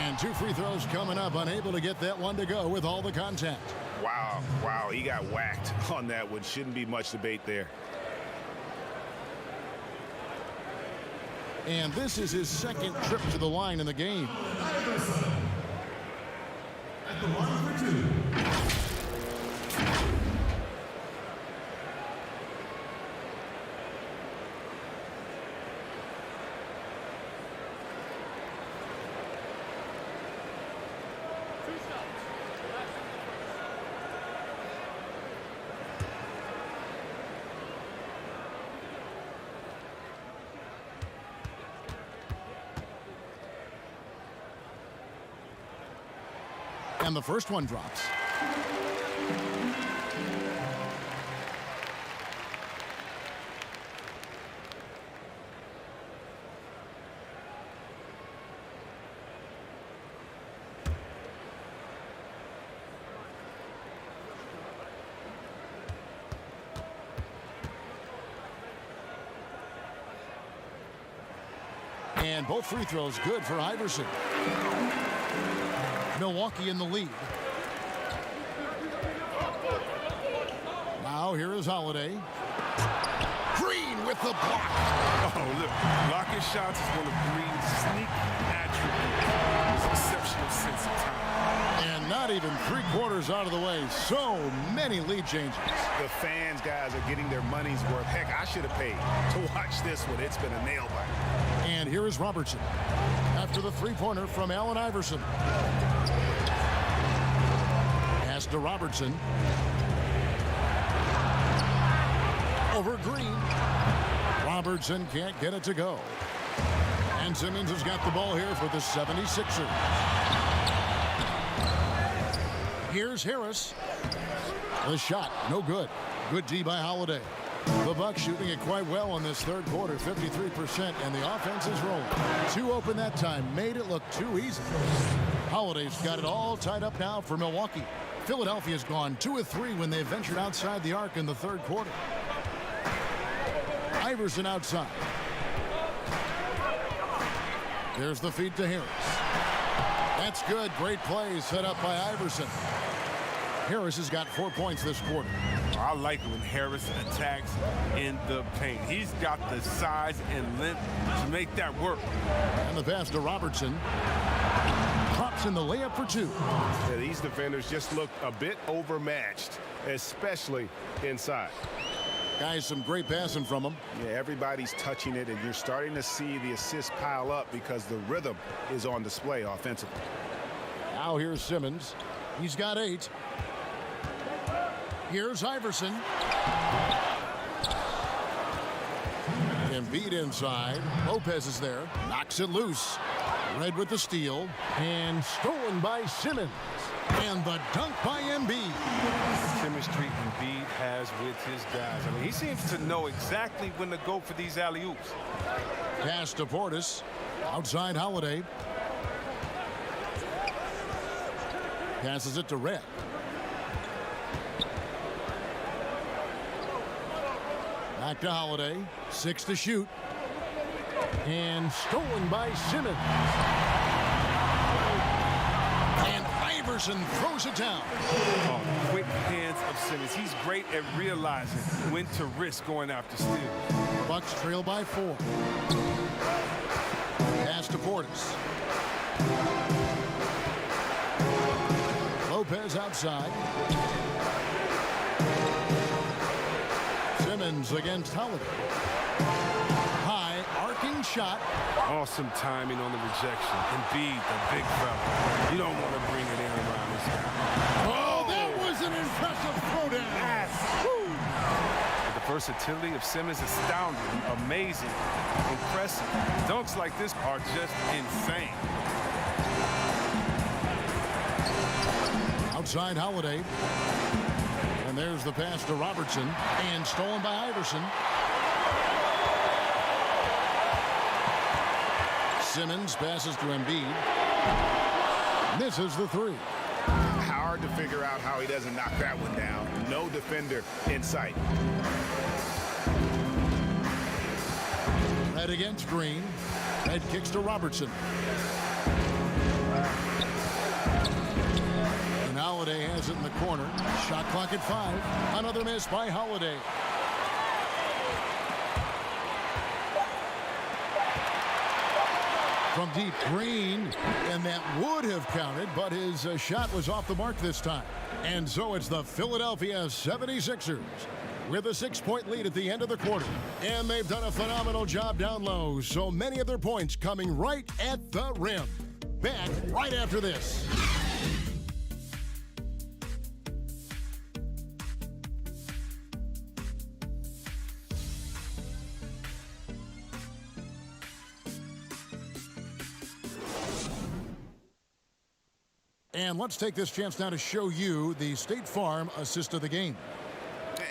And 2 free throws coming up. Unable to get that one to go with all the contact. Wow, he got whacked on that one. Shouldn't be much debate there. And this is his second trip to the line in the game. At the line for 2. And the first one drops. And both free throws good for Iverson. Milwaukee in the lead. Now here is Holiday. Green with the block. Oh, look, blocking shots is one of Green's sneaky attributes. His exceptional sense of time. And not even 3/4 out of the way. So many lead changes. The fans, guys, are getting their money's worth. Heck, I should have paid to watch this one. It's been a nail biter. And here is Robertson after the three-pointer from Allen Iverson. Pass to Robertson. Over Green. Robertson can't get it to go. And Simmons has got the ball here for the 76ers. Here's Harris. The shot, no good. Good D by Holiday. The Bucks shooting it quite well in this third quarter, 53%, and the offense is rolling. 2 open that time, made it look too easy. Holiday's got it all tied up now for Milwaukee. Philadelphia's gone 2 of 3 when they ventured outside the arc in the third quarter. Iverson outside. There's the feed to Harris. That's good. Great play set up by Iverson. Harris has got 4 points this quarter. I like it when Harris attacks in the paint. He's got the size and length to make that work. And the pass to Robertson. Drops in the layup for 2. Yeah, these defenders just look a bit overmatched, especially inside. Guys, some great passing from them. Yeah, everybody's touching it, and you're starting to see the assists pile up because the rhythm is on display offensively. Now here's Simmons. He's got 8. Here's Iverson. Embiid inside. Lopez is there. Knocks it loose. Red with the steal. And stolen by Simmons. And the dunk by Embiid. Chemistry Embiid has with his guys. I mean, he seems to know exactly when to go for these alley-oops. Pass to Portis. Outside Holiday. Passes it to Red. Back to Holiday. 6 to shoot. And stolen by Simmons. And Iverson throws it down. Oh, quick hands of Simmons. He's great at realizing when to risk going after steals. Bucks trail by 4. Pass to Portis. Lopez outside. Simmons against Holiday. High arcing shot. Awesome timing on the rejection. Embiid, the big fella. You don't want to bring it in around this guy. Oh, that was an impressive throwdown. The versatility of Simmons is astounding, amazing, impressive. Dunks like this are just insane. Outside Holiday. And there's the pass to Robertson. And stolen by Iverson. Simmons passes to Embiid. Misses the 3. Hard to figure out how he doesn't knock that one down. No defender in sight. Red against Green. Red kicks to Robertson. And Holiday has it in the corner. Shot clock at 5. Another miss by Holiday. From deep, Green, and that would have counted, but his shot was off the mark this time. And so it's the Philadelphia 76ers with a 6-point lead at the end of the quarter. And they've done a phenomenal job down low, so many of their points coming right at the rim. Back right after this. And let's take this chance now to show you the State Farm assist of the game.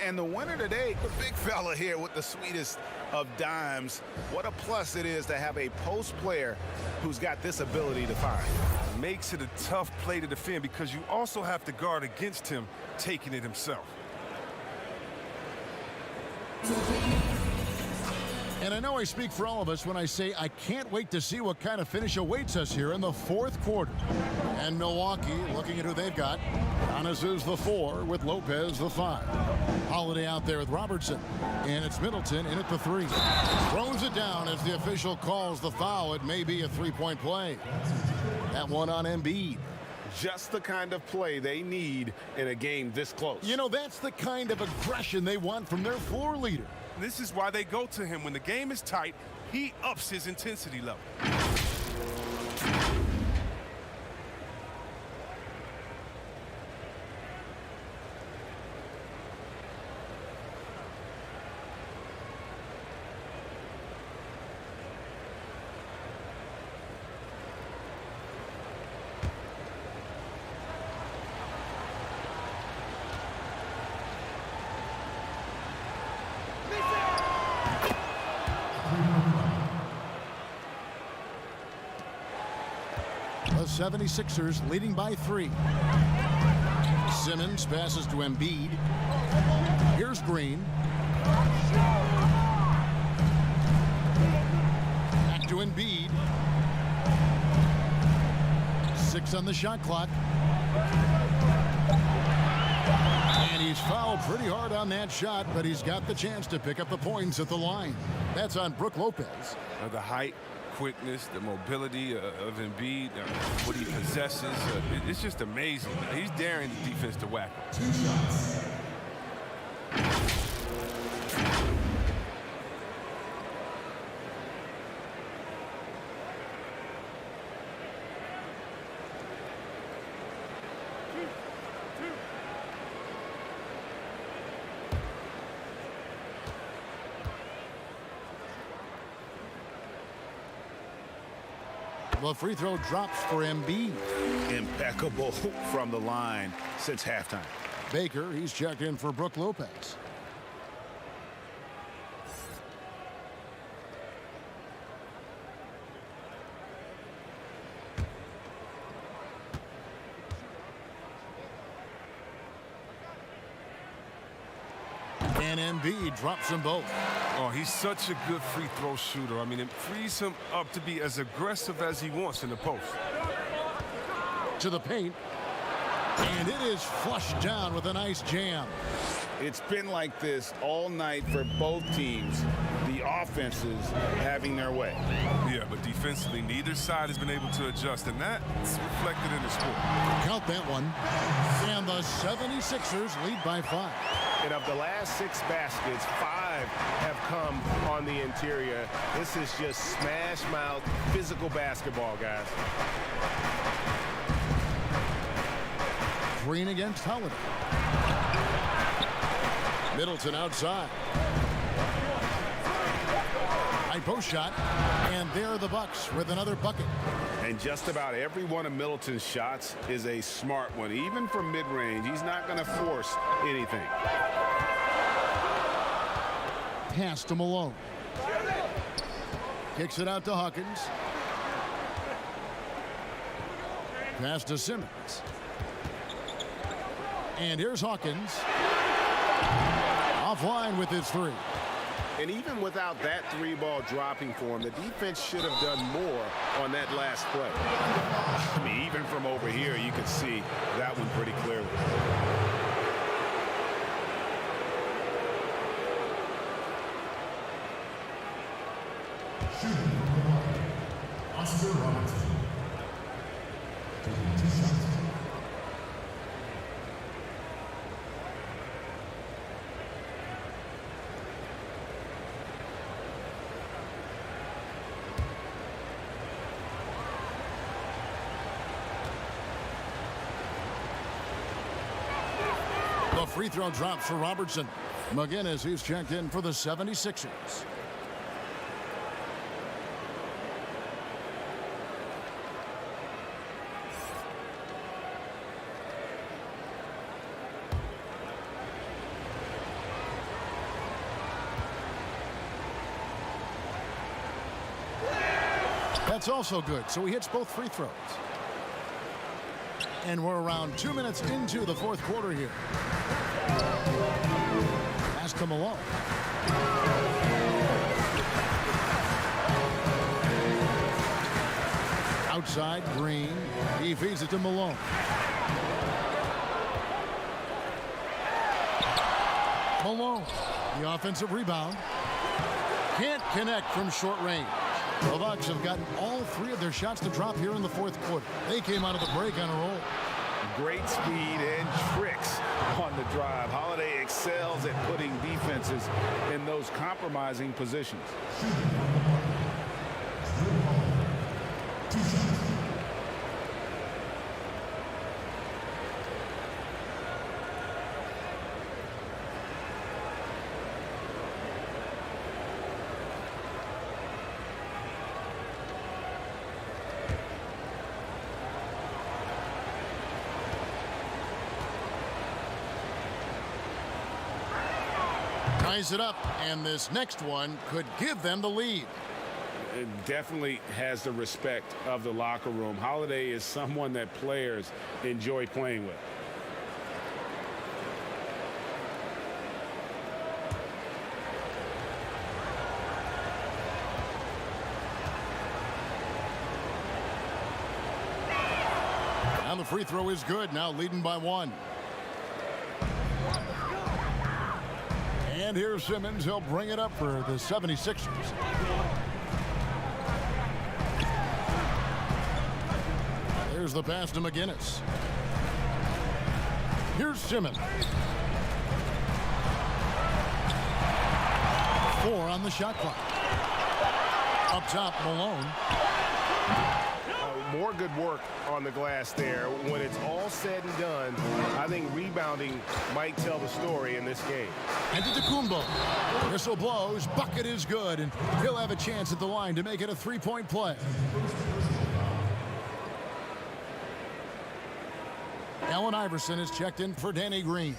And the winner today, the big fella here with the sweetest of dimes. What a plus it is to have a post player who's got this ability to find. Makes it a tough play to defend because you also have to guard against him taking it himself. And I know I speak for all of us when I say I can't wait to see what kind of finish awaits us here in the 4th quarter. And Milwaukee, looking at who they've got, Giannis is the 4 with Lopez the 5. Holiday out there with Robertson. And it's Middleton in at the 3. Throws it down as the official calls the foul. It may be a 3-point play. That one on Embiid. Just the kind of play they need in a game this close. You know, that's the kind of aggression they want from their floor leader. This is why they go to him. When the game is tight, he ups his intensity level. The 76ers leading by 3. Simmons passes to Embiid. Here's Green. Back to Embiid. 6 on the shot clock. And he's fouled pretty hard on that shot, but he's got the chance to pick up the points at the line. That's on Brook Lopez. The height, quickness, the mobility of Embiid, what he possesses, it's just amazing. He's daring the defense to whack him. 2 shots. The free throw drops for Embiid. Impeccable from the line since halftime. Baker, he's checked in for Brook Lopez. And Embiid drops them both. Oh, he's such a good free throw shooter. I mean, it frees him up to be as aggressive as he wants in the post. To the paint. And it is flushed down with a nice jam. It's been like this all night for both teams. The offenses having their way. Yeah, but defensively, neither side has been able to adjust, and that's reflected in the score. Count that one. And the 76ers lead by 5. And of the last 6 baskets, 5 have come on the interior. This is just smash mouth, physical basketball, guys. Green against Holiday. Middleton outside. High post shot. And there are the Bucks with another bucket. And just about every one of Middleton's shots is a smart one. Even from mid-range, he's not going to force anything. Pass to Malone. Kicks it out to Hawkins. Pass to Simmons. And here's Hawkins. Offline with his 3. And even without that 3-ball dropping for him, the defense should have done more on that last play. I mean, even from over here, you could see that one pretty clearly. Oscar Robertson. Taking 2 shots. The free throw drops for Robertson. McGinnis, who's checked in for the 76ers. That's also good, so he hits both free throws. And we're around 2 minutes into the 4th quarter here. Pass to Malone. Outside, Green. He feeds it to Malone. Malone, the offensive rebound. Can't connect from short range. The Bucks have gotten all 3 of their shots to drop here in the 4th quarter. They came out of the break on a roll. Great speed and tricks on the drive. Holiday excels at putting defenses in those compromising positions. Ties it up, and this next one could give them the lead. It definitely has the respect of the locker room. Holiday is someone that players enjoy playing with. And the free throw is good, now leading by 1. And here's Simmons. He'll bring it up for the 76ers. There's the pass to McGinnis. Here's Simmons. 4 on the shot clock. Up top, Malone. More good work on the glass there. When it's all said and done, I think rebounding might tell the story in this game. And to Antetokounmpo. Whistle blows. Bucket is good, and he'll have a chance at the line to make it a 3-point play. Allen Iverson is checked in for Danny Green.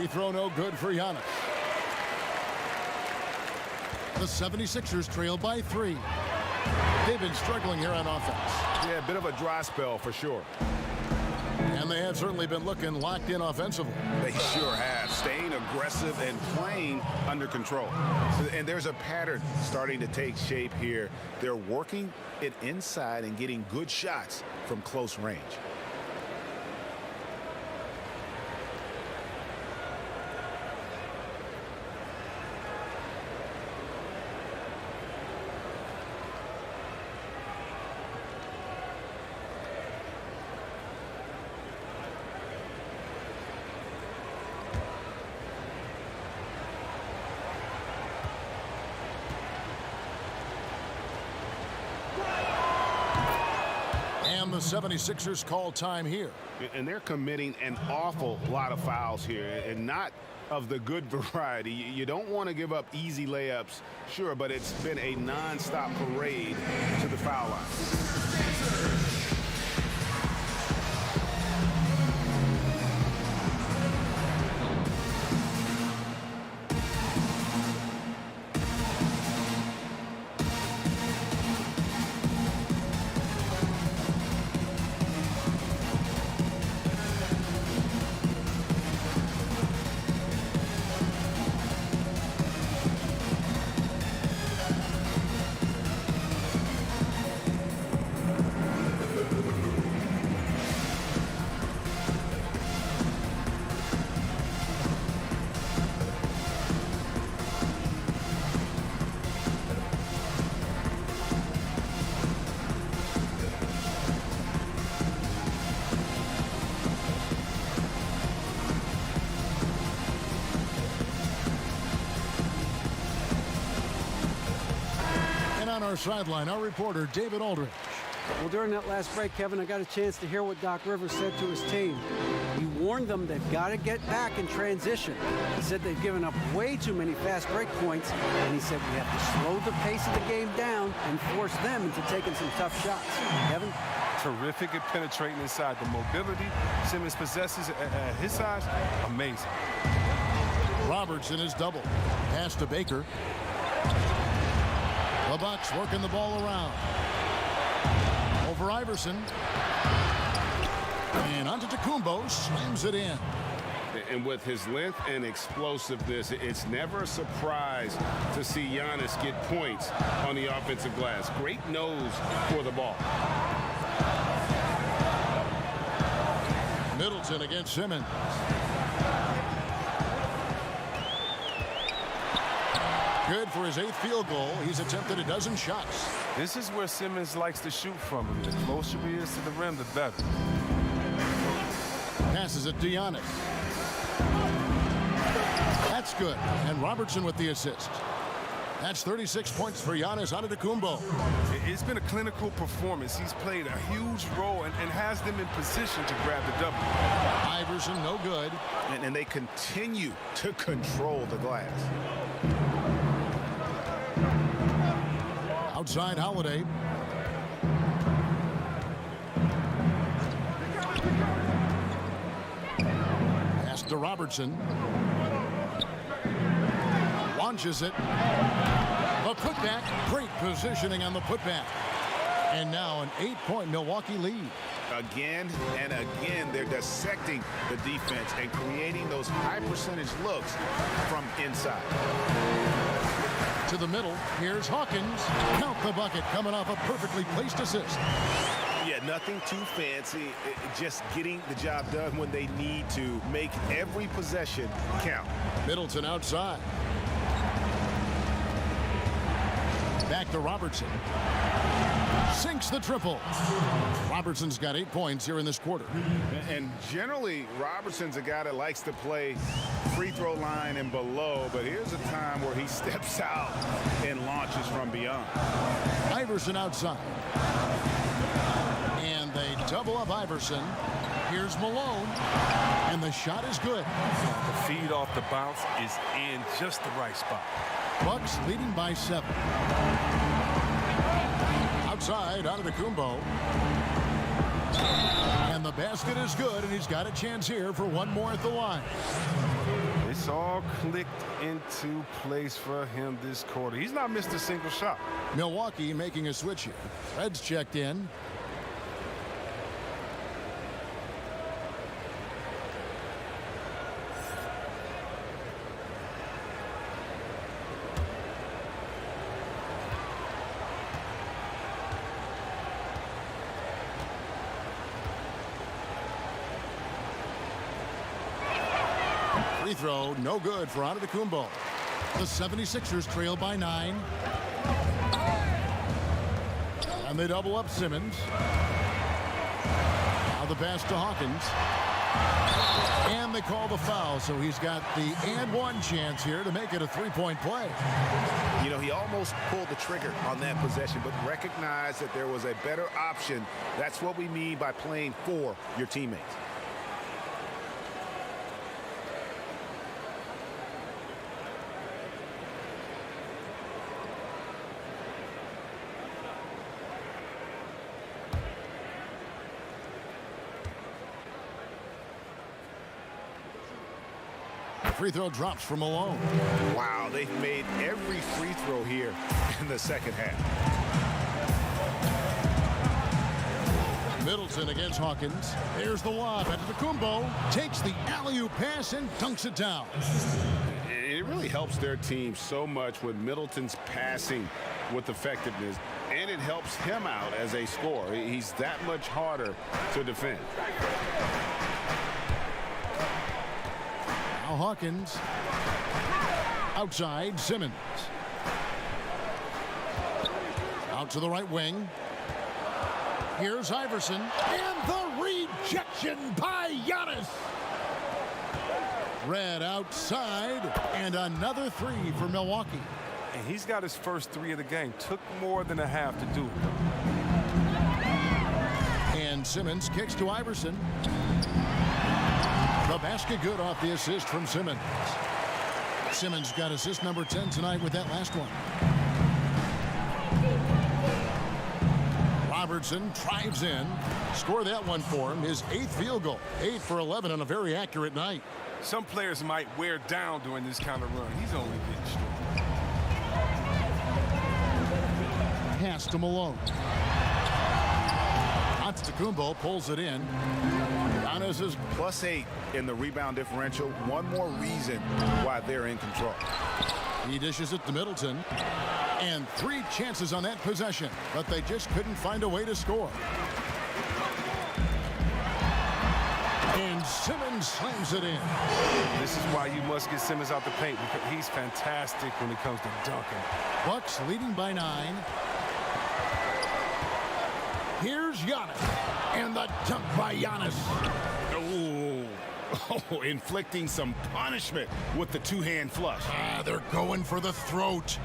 Free throw no good for Giannis. The 76ers trail by 3. They've been struggling here on offense. Yeah, a bit of a dry spell for sure. And they have certainly been looking locked in offensively. They sure have, staying aggressive and playing under control. And there's a pattern starting to take shape here. They're working it inside and getting good shots from close range. And the 76ers call time here. And they're committing an awful lot of fouls here, and not of the good variety. You don't want to give up easy layups, sure, but it's been a non-stop parade to the foul line. On our sideline, our reporter, David Aldridge. Well, during that last break, Kevin, I got a chance to hear what Doc Rivers said to his team. He warned them they've got to get back in transition. He said they've given up way too many fast break points, and he said we have to slow the pace of the game down and force them into taking some tough shots. Kevin? Terrific at penetrating inside. The mobility Simmons possesses at his size, amazing. Robertson is double. Pass to Baker. The Bucks working the ball around. Over Iverson. And onto Tacumbo, slams it in. And with his length and explosiveness, it's never a surprise to see Giannis get points on the offensive glass. Great nose for the ball. Middleton against Simmons. Good for his 8th field goal. He's attempted a dozen shots. This is where Simmons likes to shoot from. The closer he is to the rim, the better. Passes it to Giannis. That's good. And Robertson with the assist. That's 36 points for Giannis Antetokounmpo. It's been a clinical performance. He's played a huge role and has them in position to grab the double. Iverson, no good. And they continue to control the glass. Outside Holiday. Pass to Robertson. Launches it. The putback. Great positioning on the putback. And now an 8-point Milwaukee lead. Again and again, they're dissecting the defense and creating those high percentage looks from inside. To the middle, here's Hawkins. Count the bucket, coming off a perfectly placed assist. Yeah, nothing too fancy, just getting the job done when they need to. Make every possession count. Middleton outside. Back to Robertson. Sinks the triple. Robertson's got 8 points here in this quarter. And generally, Robertson's a guy that likes to play free throw line and below, but here's a time where he steps out and launches from beyond. Iverson outside. And they double up Iverson. Here's Malone. And the shot is good. The feed off the bounce is in just the right spot. Bucks leading by 7. Outside, Antetokounmpo. And the basket is good, and he's got a chance here for one more at the line. It's all clicked into place for him this quarter. He's not missed a single shot. Milwaukee making a switch here. Reds checked in. Free throw, no good for Antetokounmpo. The 76ers trail by 9. And they double up Simmons. Now the pass to Hawkins. And they call the foul, so he's got the and one chance here to make it a three-point play. You know, he almost pulled the trigger on that possession, but recognized that there was a better option. That's what we mean by playing for your teammates. Free throw drops from Malone. Wow, they've made every free throw here in the second half. Middleton against Hawkins. There's the lob. Antetokounmpo takes the alley-oop pass and dunks it down. It really helps their team so much with Middleton's passing with effectiveness, and it helps him out as a scorer. He's that much harder to defend. Now Hawkins. Outside, Simmons. Out to the right wing. Here's Iverson. And the rejection by Giannis. Red outside. And another three for Milwaukee. And he's got his first three of the game. Took more than a half to do it. And Simmons kicks to Iverson. The basket good off the assist from Simmons. Simmons got assist number 10 tonight with that last one. Robertson drives in. Score that one for him. His 8th field goal. 8 for 11 on a very accurate night. Some players might wear down during this kind of run. He's only getting strong. Pass to Malone. Antetokounmpo pulls it in. Giannis is +8 in the rebound differential. One more reason why they're in control. He dishes it to Middleton. And 3 chances on that possession, but they just couldn't find a way to score. And Simmons slams it in. This is why you must get Simmons out the paint, because he's fantastic when it comes to dunking. Bucks leading by 9. Here's Giannis. And the dunk by Giannis. Oh, inflicting some punishment with the two-hand flush. They're going for the throat.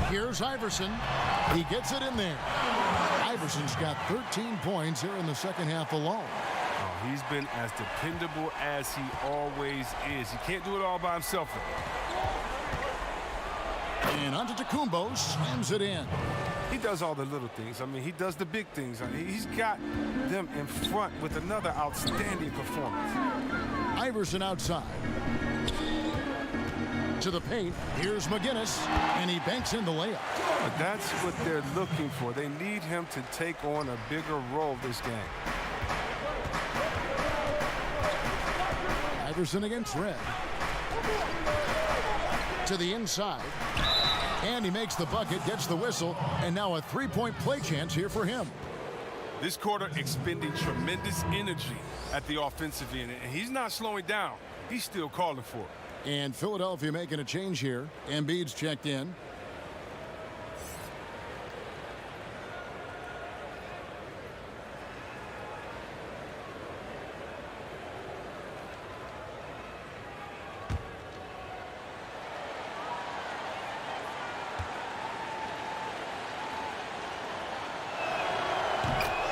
Here's Iverson. He gets it in there. Iverson's got 13 points here in the second half alone. Oh, he's been as dependable as he always is. He can't do it all by himself. And Antetokounmpo slams it in. He does all the little things. I mean, he does the big things. I mean, he's got them in front with another outstanding performance. Iverson outside. To the paint. Here's McGinnis. And he banks in the layup. But that's what they're looking for. They need him to take on a bigger role this game. Iverson against Red. To the inside. And he makes the bucket, gets the whistle, and now a three-point play chance here for him. This quarter expending tremendous energy at the offensive end, and he's not slowing down. He's still calling for it. And Philadelphia making a change here. Embiid's checked in.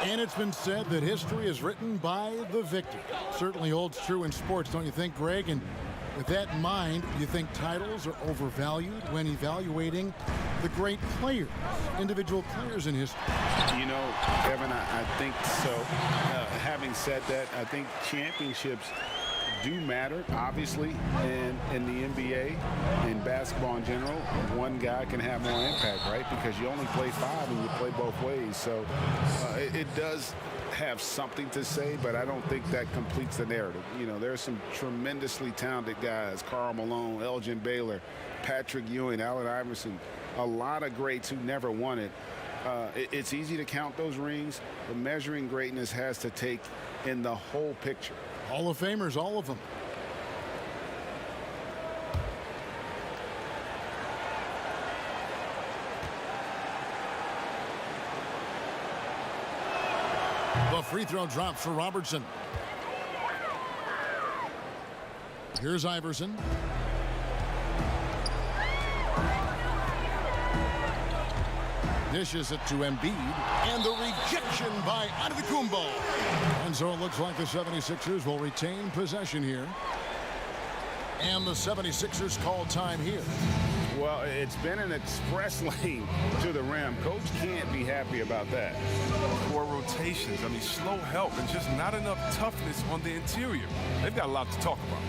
And it's been said that history is written by the victor. Certainly holds true in sports, don't you think, Greg? And with that in mind, do you think titles are overvalued when evaluating the great players, individual players in history? You know, Kevin, I think so. Having said that, I think championships do matter, obviously, in the NBA and basketball in general. One guy can have more impact, right? Because you only play 5 and you play both ways. So it does have something to say, but I don't think that completes the narrative. You know, there's some tremendously talented guys, Karl Malone, Elgin Baylor, Patrick Ewing, Allen Iverson, a lot of greats who never won it. It's easy to count those rings, but measuring greatness has to take in the whole picture. Hall of Famers, all of them. The free throw drops for Robertson. Here's Iverson. Dishes it to Embiid, and the rejection by Antetokounmpo. And so it looks like the 76ers will retain possession here. And the 76ers call time here. Well, it's been an express lane to the rim. Coach can't be happy about that. 4 rotations. I mean, slow help and just not enough toughness on the interior. They've got a lot to talk about.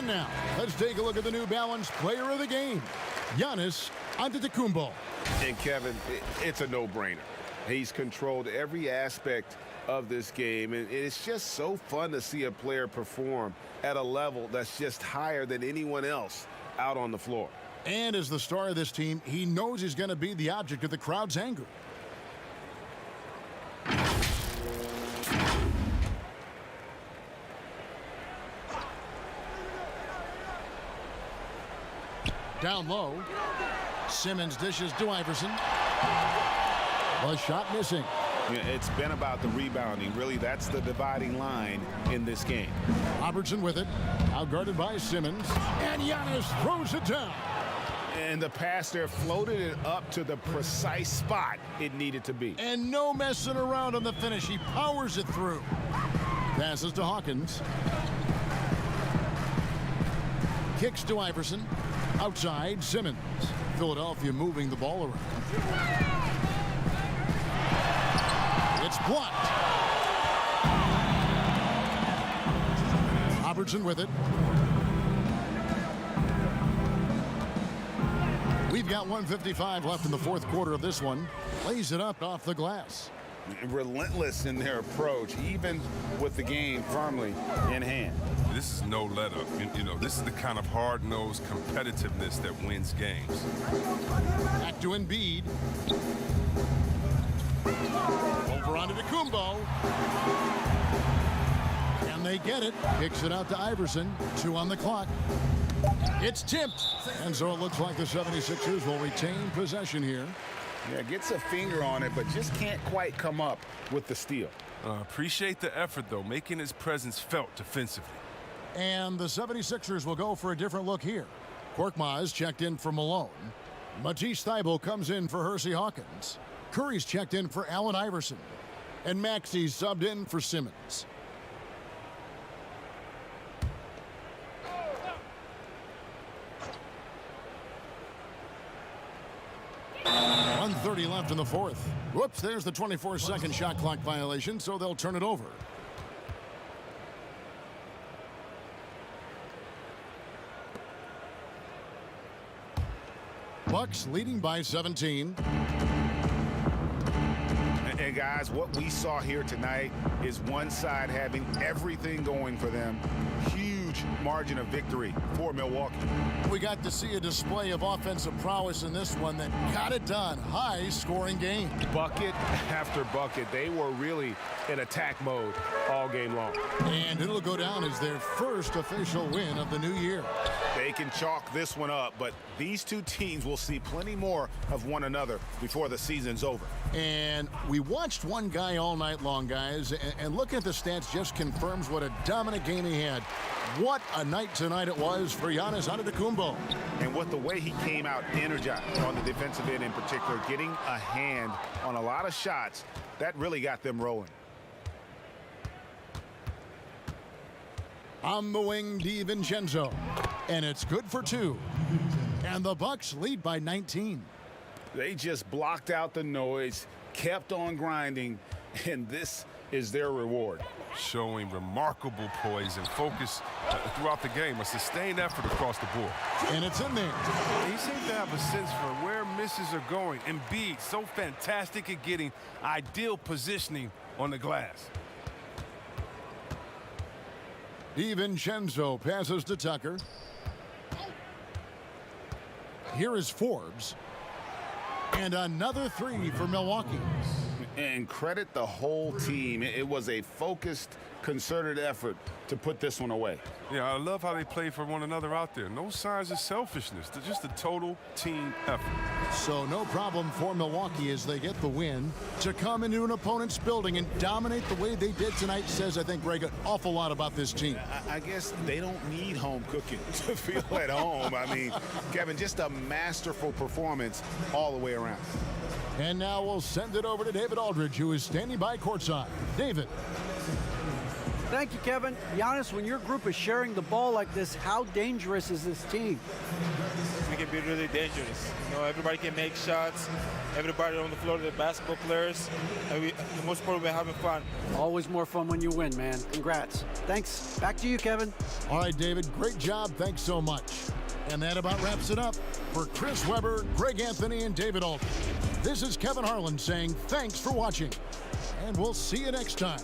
Now, let's take a look at the New Balance player of the game, Giannis Antetokounmpo. And Kevin, it's a no-brainer. He's controlled every aspect of this game, and it's just so fun to see a player perform at a level that's just higher than anyone else out on the floor. And as the star of this team, he knows he's going to be the object of the crowd's anger. Down low. Simmons dishes to Iverson. The shot missing. It's been about the rebounding. Really, that's the dividing line in this game. Robertson with it. Outguarded by Simmons. And Giannis throws it down. And the pass there floated it up to the precise spot it needed to be. And no messing around on the finish. He powers it through. Passes to Hawkins. Kicks to Iverson. Outside, Simmons. Philadelphia moving the ball around. It's blocked. Robertson with it. We've got 1:55 left in the fourth quarter of this one. Lays it up off the glass. Relentless in their approach, even with the game firmly in hand. This is no let up. You know, this is the kind of hard-nosed competitiveness that wins games. Back to Embiid. Over onto Antetokounmpo. And they get it. Kicks it out to Iverson. 2 on the clock. It's tipped. And so it looks like the 76ers will retain possession here. Yeah, gets a finger on it, but just can't quite come up with the steal. Appreciate the effort, though, making his presence felt defensively. And the 76ers will go for a different look here. Korkmaz checked in for Malone. Matisse Thybulle comes in for Hersey Hawkins. Curry's checked in for Allen Iverson. And Maxey's subbed in for Simmons. .130 left in the fourth. Whoops, there's the 24-second shot clock violation, so they'll turn it over. Bucks leading by 17. And guys, what we saw here tonight is one side having everything going for them. Huge huge margin of victory for Milwaukee. We got to see a display of offensive prowess in this one that got it done. High-scoring game. Bucket after bucket. They were really in attack mode all game long. And it'll go down as their first official win of the new year. They can chalk this one up, but these two teams will see plenty more of one another before the season's over. And we watched one guy all night long, guys, and looking at the stats just confirms what a dominant game he had. What a night tonight it was for Giannis Antetokounmpo. And what the way he came out energized on the defensive end in particular, getting a hand on a lot of shots, that really got them rolling. On the wing, DiVincenzo, and it's good for two. And the Bucks lead by 19. They just blocked out the noise, kept on grinding, and this is their reward. Showing remarkable poise and focus throughout the game, a sustained effort across the board. And it's in there. He seems to have a sense for where misses are going. Embiid, so fantastic at getting ideal positioning on the glass. DiVincenzo passes to Tucker. Here is Forbes. And another three for Milwaukee. And credit the whole team. It was a focused, concerted effort to put this one away. Yeah, I love how they play for one another out there. No signs of selfishness. They're just a total team effort. So no problem for Milwaukee as they get the win. To come into an opponent's building and dominate the way they did tonight says, I think, Greg, an awful lot about this team. I guess they don't need home cooking to feel at home. I mean, Kevin, just a masterful performance all the way around. And now we'll send it over to David Aldridge, who is standing by courtside. David. Thank you, Kevin. Giannis, when your group is sharing the ball like this, how dangerous is this team? We can be really dangerous. You know, everybody can make shots. Everybody on the floor, the basketball players. And the most important, we're having fun. Always more fun when you win, man. Congrats. Thanks. Back to you, Kevin. All right, David. Great job. Thanks so much. And that about wraps it up. For Chris Webber, Greg Anthony, and David Aldridge, this is Kevin Harlan saying thanks for watching. And we'll see you next time.